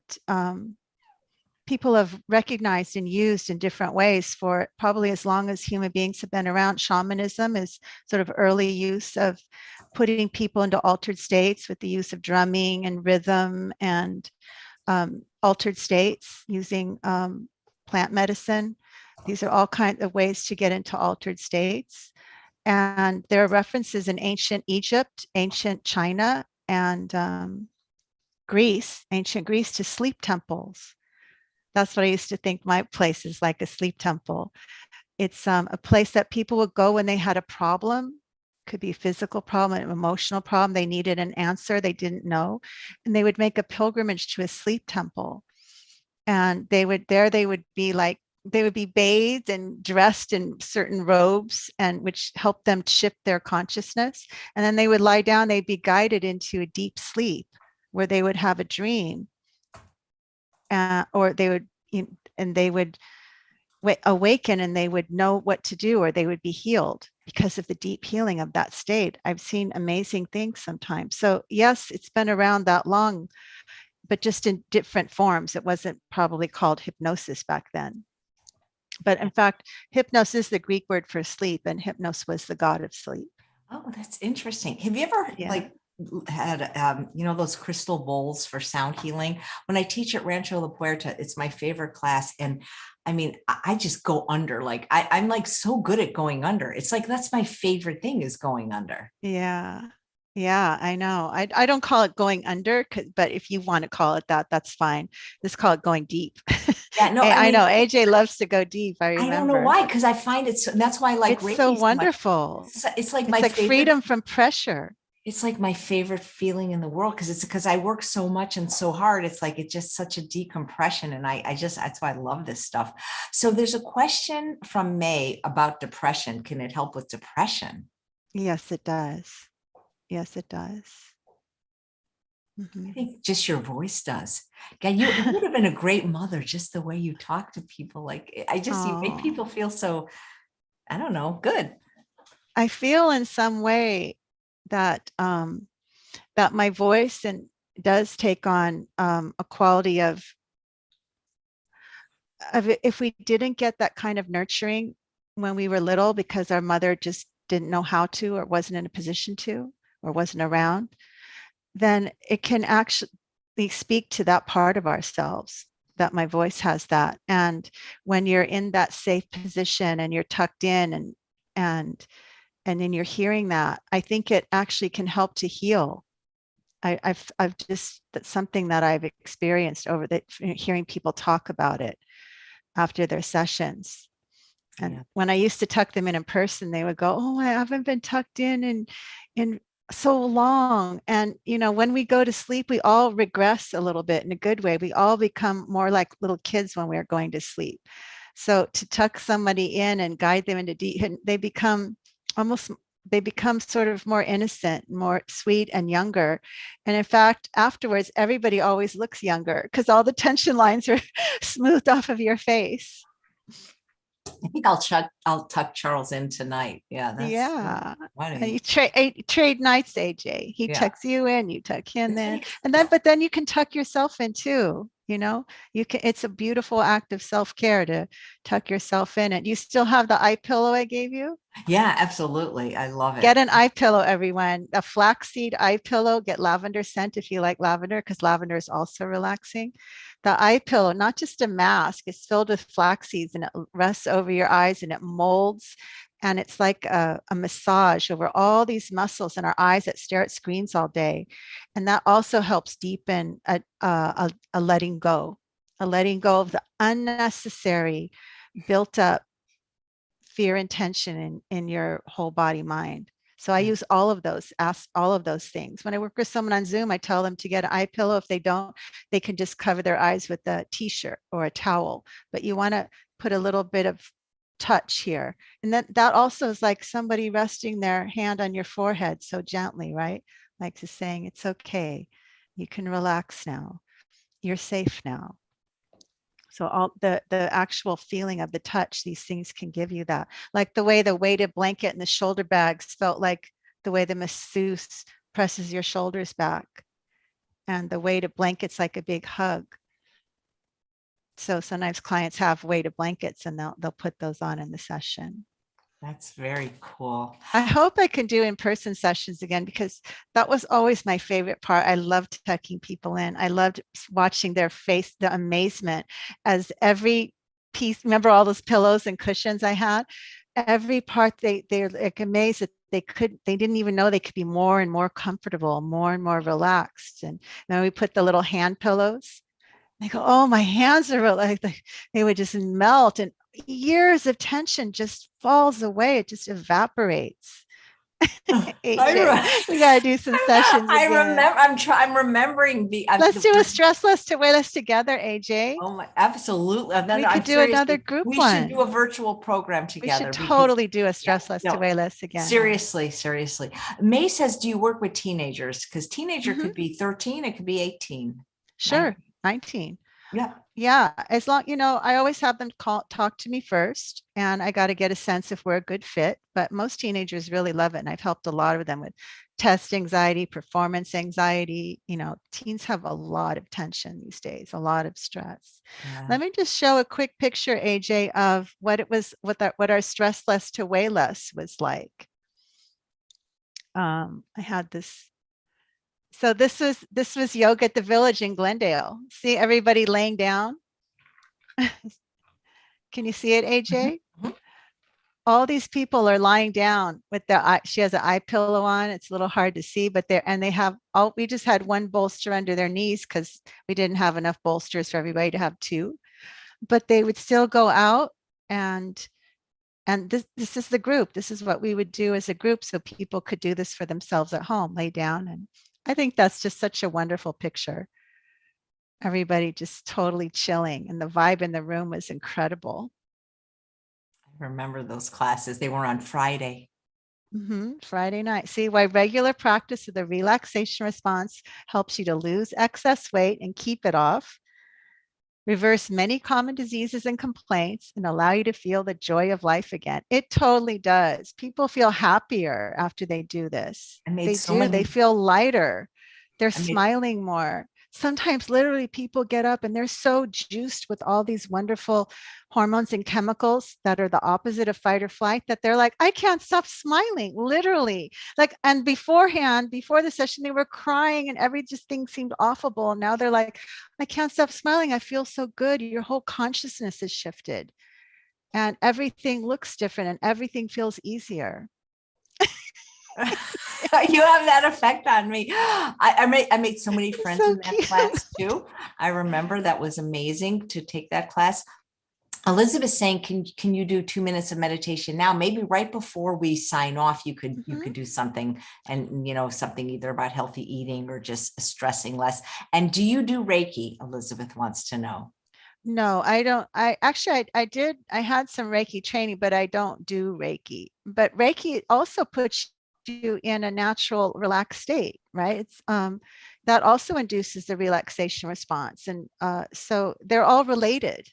people have recognized and used in different ways for probably as long as human beings have been around. Shamanism is sort of early use of putting people into altered states with the use of drumming and rhythm and altered states using plant medicine. These are all kinds of ways to get into altered states. And there are references in ancient Egypt, ancient China, and Greece, ancient Greece, to sleep temples. That's what I used to think my place is, like a sleep temple. It's a place that people would go when they had a problem. Could be a physical problem, an emotional problem. They needed an answer they didn't know. And they would make a pilgrimage to a sleep temple. And they would be like, they would be bathed and dressed in certain robes, and which helped them shift their consciousness. And then they would lie down, they'd be guided into a deep sleep where they would have a dream. Or they would, and they would awaken and they would know what to do, or they would be healed because of the deep healing of that state. I've seen amazing things sometimes. So yes, it's been around that long, but just in different forms. It wasn't probably called hypnosis back then. But in fact, hypnos is the Greek word for sleep, and hypnos was the god of sleep. Oh, that's interesting. Have you ever Yeah. had those crystal bowls for sound healing? When I teach at Rancho La Puerta, it's my favorite class. And I mean, I just go under, like I'm like so good at going under. It's like that's my favorite thing, is going under. Yeah. Yeah, I know. I don't call it going under, but if you want to call it that, that's fine. Let's call it going deep. Yeah, no, Hey, I I mean, know AJ loves to go deep. I I don't know remember. why, because I find it so, that's why I like It's so Reiki so much. wonderful. It's like It's my like favorite. freedom from pressure. It's like my favorite feeling in the world, because I work so much and so hard. It's like it's just such a decompression, and I just, that's why I love this stuff. So there's a question from May about depression. Can it help with depression? Yes, it does. Yes, it does. I think just your voice does. Yeah, you would have been a great mother, just the way you talk to people. Like you make people Oh, feel so, I don't know, good. I feel in some way that that my voice and does take on a quality of if we didn't get that kind of nurturing when we were little because our mother just didn't know how to, or wasn't in a position to, or wasn't around, then it can actually speak to that part of ourselves, that my voice has that. And when you're in that safe position and you're tucked in and and then you're hearing that, I think it actually can help to heal. I've just, that's something that I've experienced over the hearing people talk about it after their sessions. And Yeah. when I used to tuck them in person, they would go, "Oh, I haven't been tucked in so long." And when we go to sleep, we all regress a little bit in a good way. We all become more like little kids when we're going to sleep. So to tuck somebody in and guide them into deep, they become almost, they become sort of more innocent, more sweet and younger. And in fact, afterwards, everybody always looks younger because all the tension lines are smoothed off of your face. I think I'll tuck Charles in tonight. Yeah, that's Yeah. why don't And you? you trade nights, AJ. He Yeah. tucks you in, you tuck him Isn't in. it? And then, but then you can tuck yourself in too. You know, you can, it's a beautiful act of self-care to tuck yourself in. And you still have the eye pillow I gave you? Yeah, absolutely. I love it. Get an eye pillow, everyone. A flaxseed eye pillow. Get lavender scent if you like lavender, because lavender is also relaxing. The eye pillow, not just a mask, it's filled with flax seeds and it rests over your eyes and it molds. And it's like a massage over all these muscles in our eyes that stare at screens all day. And that also helps deepen a letting go of the unnecessary built up fear and tension in your whole body mind. So I Yeah. use all of those, ask all of those things. When I work with someone on Zoom, I tell them to get an eye pillow. If they don't, they can just cover their eyes with a t-shirt or a towel. But you want to put a little bit of touch here. And that also is like somebody resting their hand on your forehead so gently, right? Like just saying, it's okay. You can relax now. You're safe now. So all the actual feeling of the touch, these things can give you that. Like the way the weighted blanket and the shoulder bags felt like the way the masseuse presses your shoulders back. And the weighted blanket's like a big hug. So sometimes clients have weighted blankets and they'll put those on in the session. That's very cool. I hope I can do in-person sessions again because that was always my favorite part. I loved tucking people in. I loved watching their face, the amazement as every piece, remember all those pillows and cushions I had? Every part they're like amazed that they didn't even know they could be more and more comfortable, more and more relaxed. And then we put the little hand pillows. They go, oh, my hands are like they would just melt and years of tension just falls away. It just evaporates. AJ, we got to do some sessions I again. remember. I'm remembering Let's do a stress less to weightless together, AJ. Oh my, absolutely. And then We could I'm do another seriously, group we should do a one. virtual program We should together because totally do a yeah, stress less to no, weightless again. seriously. May says, do you work with teenagers? Because teenager Mhm. could be 13, it could be 18. Sure, 19. 19. Yeah. Yeah, as long, I always have them talk to me first, and I got to get a sense if we're a good fit. But most teenagers really love it, and I've helped a lot of them with test anxiety, performance anxiety. Teens have a lot of tension these days, a lot of stress. Yeah. Let me just show a quick picture, AJ, of what it was, what our stress less to weigh less was like. I had this. So this was yoga at the Village in Glendale. See everybody laying down. Can you see it, AJ? Mhm. All these people are lying down with their eye. She has an eye pillow on. It's a little hard to see, but they have all, we just had one bolster under their knees because we didn't have enough bolsters for everybody to have two. But they would still go out and this is the group. This is what we would do as a group so people could do this for themselves at home, lay down. And I think that's just such a wonderful picture. Everybody just totally chilling and the vibe in the room was incredible. I remember those classes. They were on Friday. Friday night. See why regular practice of the relaxation response helps you to lose excess weight and keep it off, reverse many common diseases and complaints, and allow you to feel the joy of life again. It totally does. People feel happier after they do this. I made They so do. They many. feel lighter. They're I made smiling more. Sometimes literally people get up and they're so juiced with all these wonderful hormones and chemicals that are the opposite of fight or flight that they're like, I can't stop smiling, literally. Like, and beforehand, before the session, they were crying and every just thing seemed awful. And now they're like, I can't stop smiling. I feel so good. Your whole consciousness has shifted and everything looks different and everything feels easier. you have that effect on me. I made so many friends So in that cute. class too. I remember that was amazing to take that class. Elizabeth saying, can you do 2 minutes of meditation now? Maybe right before we sign off, you could do something and something either about healthy eating or just stressing less. And do you do Reiki? Elizabeth wants to know. No, I don't. I did. I had some Reiki training, but I don't do Reiki. But Reiki also puts you in a natural relaxed state, right? It's that also induces the relaxation response. And so they're all related.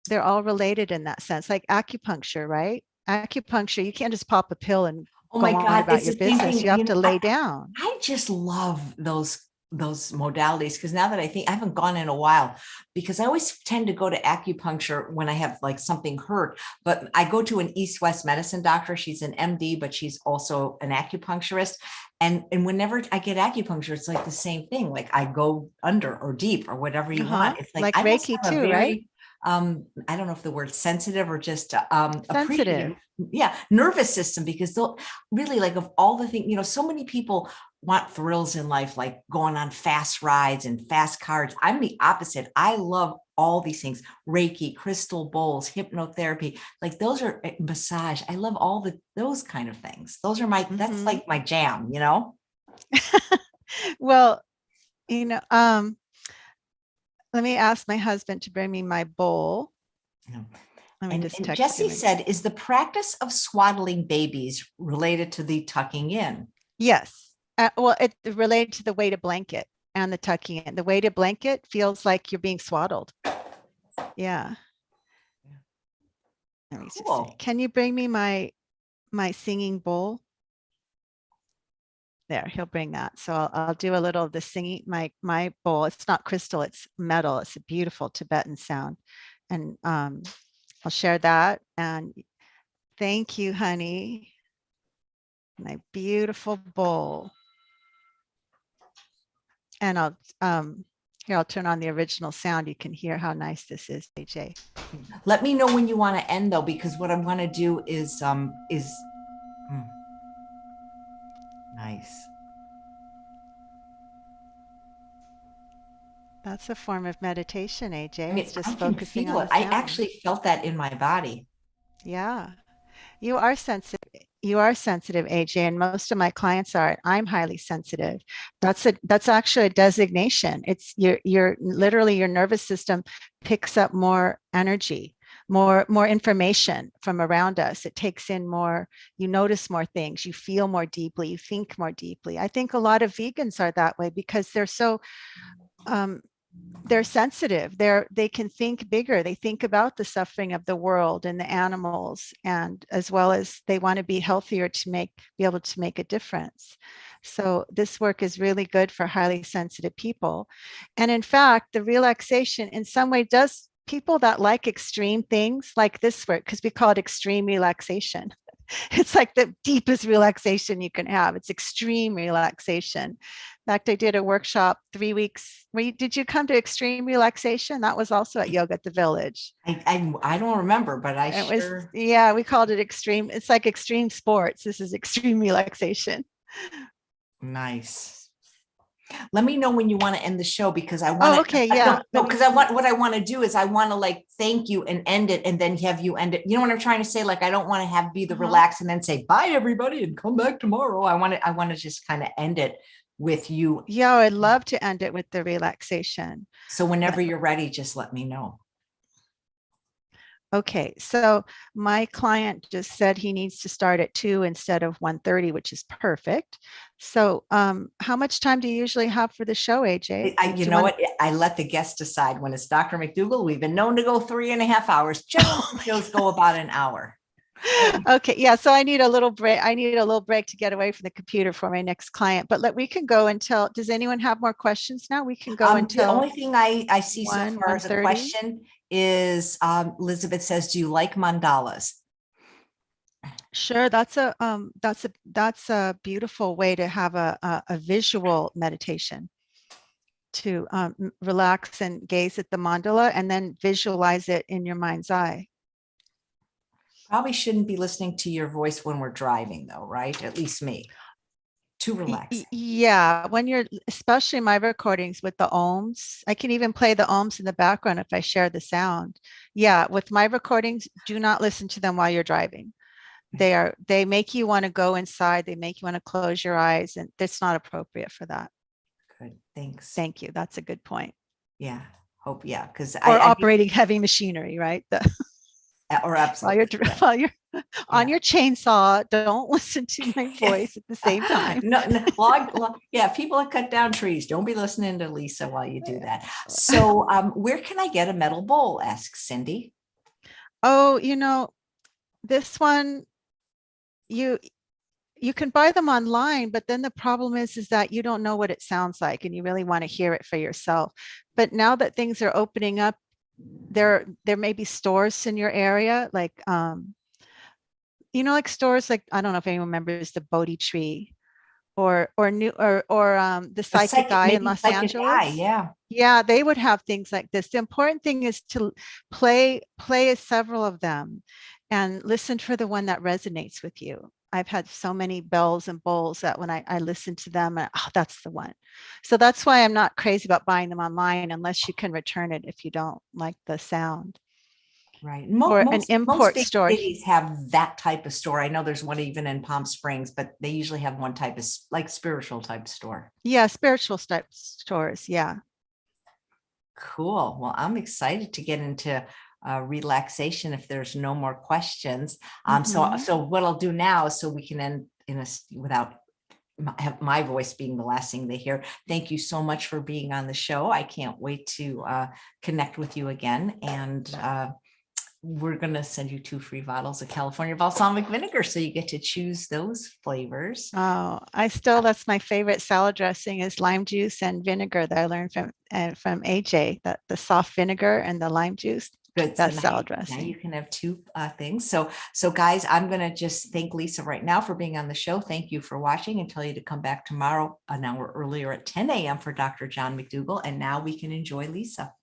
they're all related in that sense, like acupuncture, right? Acupuncture, you can't just pop a pill and Oh go my on God, about it's your the same business. thing. You have to lay down. I just love those modalities because now that I think I haven't gone in a while because I always tend to go to acupuncture when I have like something hurt, but I go to an East-West medicine doctor. She's an MD, but she's also an acupuncturist. And whenever I get acupuncture, it's like the same thing. Like I go under or deep or whatever you want. It's like Like I must Reiki have a too, right? very I don't know if the word sensitive or just Sensitive. appreciative, yeah, nervous system because they'll really like of all the things, so many people want thrills in life, like going on fast rides and fast cars. I'm the opposite. I love all these things, Reiki, crystal bowls, hypnotherapy, like those are massage. I love all those kind of things. Those are that's like my jam, Well, let me ask my husband to bring me my bowl. Let me just And text Jesse him. said, is the practice of swaddling babies related to the tucking in? Yes. Well, it related to the weighted blanket and the tucking in. The weighted blanket feels like you're being swaddled. Yeah. Let me just see. Can you bring me my singing bowl? There, he'll bring that. So I'll do a little of the singing, my bowl. It's not crystal, it's metal. It's a beautiful Tibetan sound. And I'll share that. And thank you, honey. My beautiful bowl. And I'll turn on the original sound. You can hear how nice this is, AJ. Let me know when you want to end though, because what I want to do is nice. That's a form of meditation, AJ. I mean, it's just I can focusing feel on it. the I sound. actually felt that in my body. Yeah. You are sensitive. You are sensitive, AJ, and most of my clients are. I'm highly sensitive. That's actually a designation. It's you're literally your nervous system picks up more energy, more information from around us. It takes in more, you notice more things, you feel more deeply, you think more deeply. I think a lot of vegans are that way because they're sensitive. They can think bigger. They think about the suffering of the world and the animals, and as well as they want to be healthier to be able to make a difference. So this work is really good for highly sensitive people. And in fact, the relaxation in some way does people that like extreme things like this work, because we call it extreme relaxation. It's like the deepest relaxation you can have. It's extreme relaxation. In fact, I did a workshop 3 weeks. Did you come to extreme relaxation? That was also at Yoga at the Village. I don't remember, but yeah, we called it extreme. It's like extreme sports. This is extreme relaxation. Nice. Let me know when you want to end the show because I want to. Oh, okay, yeah. No, because what I want to do is I want to like thank you and end it, and then have you end it. You know what I'm trying to say? Like I don't want to be the relax and then say bye everybody and come back tomorrow. I want to just kind of end it with you. Yeah, I'd love to end it with the relaxation. So whenever you're ready, just let me know. Okay, so my client just said he needs to start at 2 instead of 1:30, which is perfect. So how much time do you usually have for the show, AJ? You know what? I let the guests decide. When it's Dr. McDougall, we've been known to go 3.5 hours. Generally, shows go about an hour. Okay, yeah, so I need a little break. I need a little break to get away from the computer for my next client, but we can go until, does anyone have more questions now? We can go until the only thing I see so far as a question is Elizabeth says, do you like mandalas? Sure, that's a beautiful way to have a visual meditation, to relax and gaze at the mandala and then visualize it in your mind's eye. Probably shouldn't be listening to your voice when we're driving though, right? At least me. Too relaxing. Yeah, when you're, especially my recordings with the ohms, I can even play the ohms in the background if I share the sound. Yeah, with my recordings, do not listen to them while you're driving. They make you want to go inside. They make you want to close your eyes, and it's not appropriate for that. Good, thanks. Thank you. That's a good point. Yeah, hope, yeah, because or operating heavy machinery, right? Or absolutely. While you're on your chainsaw, don't listen to my voice at the same time. No, yeah, people that cut down trees, don't be listening to Lisa while you do that. So where can I get a metal bowl? Asks Cindy. Oh, this one, you you can buy them online, but then the problem is that you don't know what it sounds like and you really want to hear it for yourself. But now that things are opening up, there may be stores in your area, like like stores like, I don't know if anyone remembers the Bodhi Tree or the A Psychic psychic, Eye in maybe Los psychic eye. Angeles. Yeah. Yeah, they would have things like this. The important thing is to play several of them and listen for the one that resonates with you. I've had so many bells and bowls that when I listen to them, oh, that's the one. So that's why I'm not crazy about buying them online unless you can return it if you don't like the sound. Right. Or an Most import big store. cities have that type of store. I know there's one even in Palm Springs, but they usually have one type of like spiritual type store. Yeah, spiritual type stores. Yeah. Cool. Well, I'm excited to get into relaxation if there's no more questions. Mhm. So what I'll do now, so we can end without have my voice being the last thing they hear. Thank you so much for being on the show. I can't wait to connect with you again. And we're going to send you 2 free bottles of California balsamic vinegar. So you get to choose those flavors. Oh, that's my favorite salad dressing is lime juice and vinegar that I learned from AJ, that the soft vinegar and the lime juice. Good. That's So salad now you dressing. can have 2 things. So guys, I'm going to just thank Lisa right now for being on the show. Thank you for watching, and tell you to come back tomorrow an hour earlier at 10 a.m. for Dr. John McDougall. And now we can enjoy Lisa.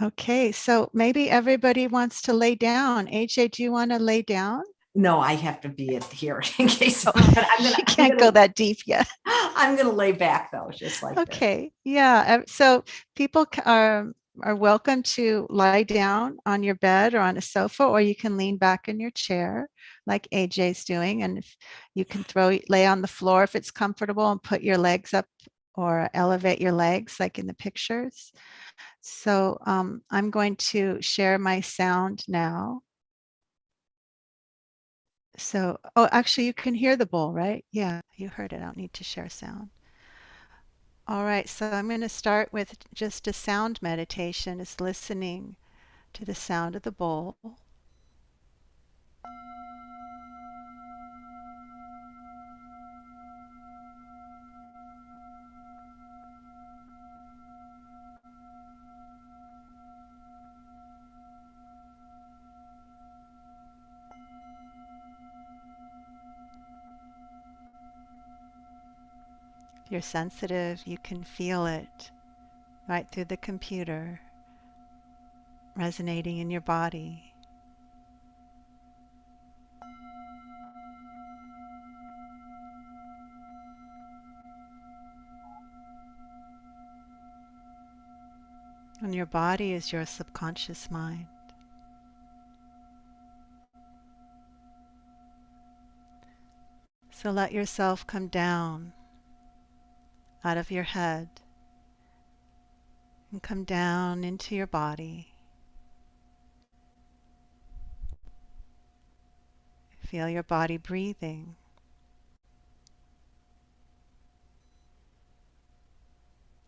Okay, so maybe everybody wants to lay down. AJ, do you want to lay down? No, I have to be here in case. Oh, she can't go that deep yet. I'm gonna lay back though, just like this. Okay, yeah. So people are welcome to lie down on your bed or on a sofa, or you can lean back in your chair like AJ's doing. And if you can lay on the floor if it's comfortable, and put your legs up or elevate your legs like in the pictures. So I'm going to share my sound now. So, oh, actually you can hear the bowl, right? Yeah, you heard it. I don't need to share sound. All right, so I'm going to start with just a sound meditation, is listening to the sound of the bowl. If you're sensitive, you can feel it right through the computer, resonating in your body. And your body is your subconscious mind. So let yourself come down out of your head and come down into your body. Feel your body breathing.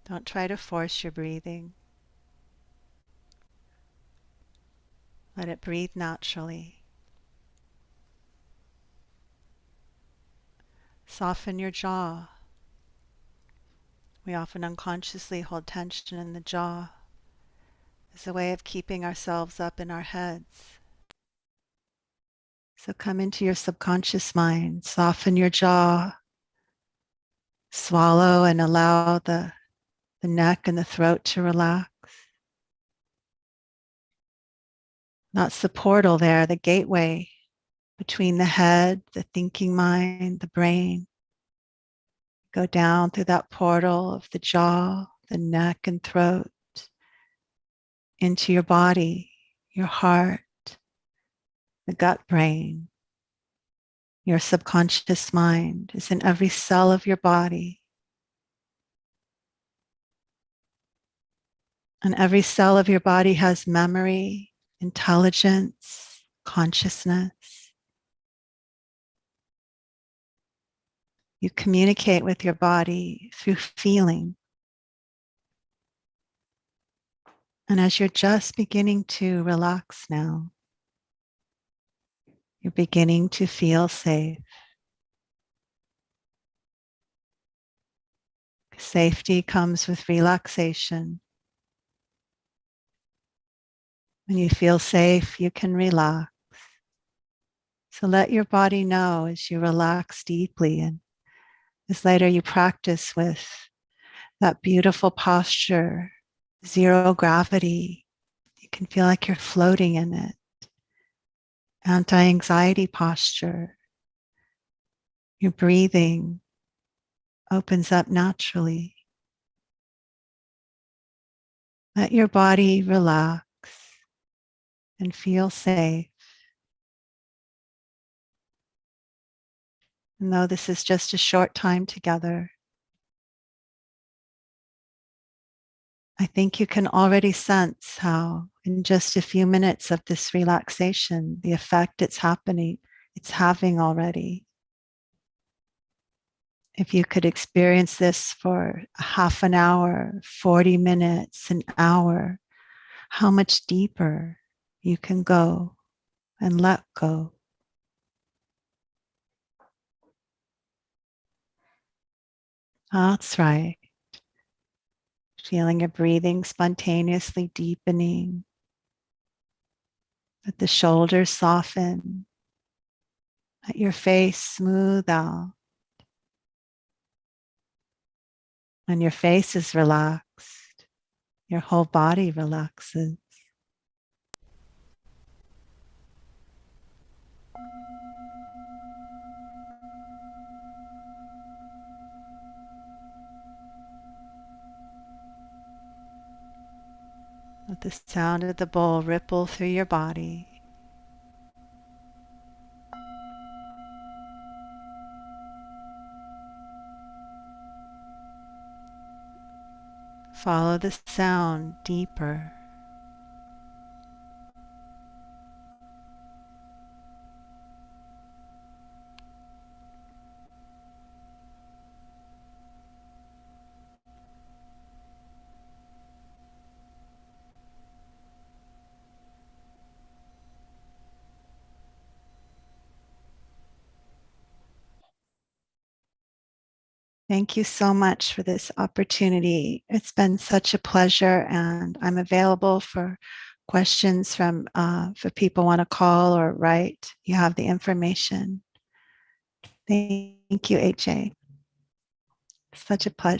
Don't try to force your breathing. Let it breathe naturally. Soften your jaw. We often unconsciously hold tension in the jaw as a way of keeping ourselves up in our heads. So come into your subconscious mind, soften your jaw, swallow and allow the neck and the throat to relax. That's the portal there, the gateway between the head, the thinking mind, the brain. Go down through that portal of the jaw, the neck and throat, into your body, your heart, the gut brain. Your subconscious mind is in every cell of your body. And every cell of your body has memory, intelligence, consciousness. You communicate with your body through feeling. And as you're just beginning to relax now, you're beginning to feel safe. Safety comes with relaxation. When you feel safe, you can relax. So let your body know as you relax deeply, and as later you practice with that beautiful posture, zero gravity. You can feel like you're floating in it. Anti-anxiety posture. Your breathing opens up naturally. Let your body relax and feel safe. And though this is just a short time together, I think you can already sense how in just a few minutes of this relaxation, the effect it's having already. If you could experience this for half an hour, 40 minutes, an hour, how much deeper you can go and let go. That's right. Feeling your breathing spontaneously deepening. Let the shoulders soften. Let your face smooth out. When your face is relaxed, your whole body relaxes. Let the sound of the bowl ripple through your body. Follow the sound deeper. Thank you so much for this opportunity. It's been such a pleasure, and I'm available for questions from if people want to call or write. You have the information. Thank you, HA. Such a pleasure.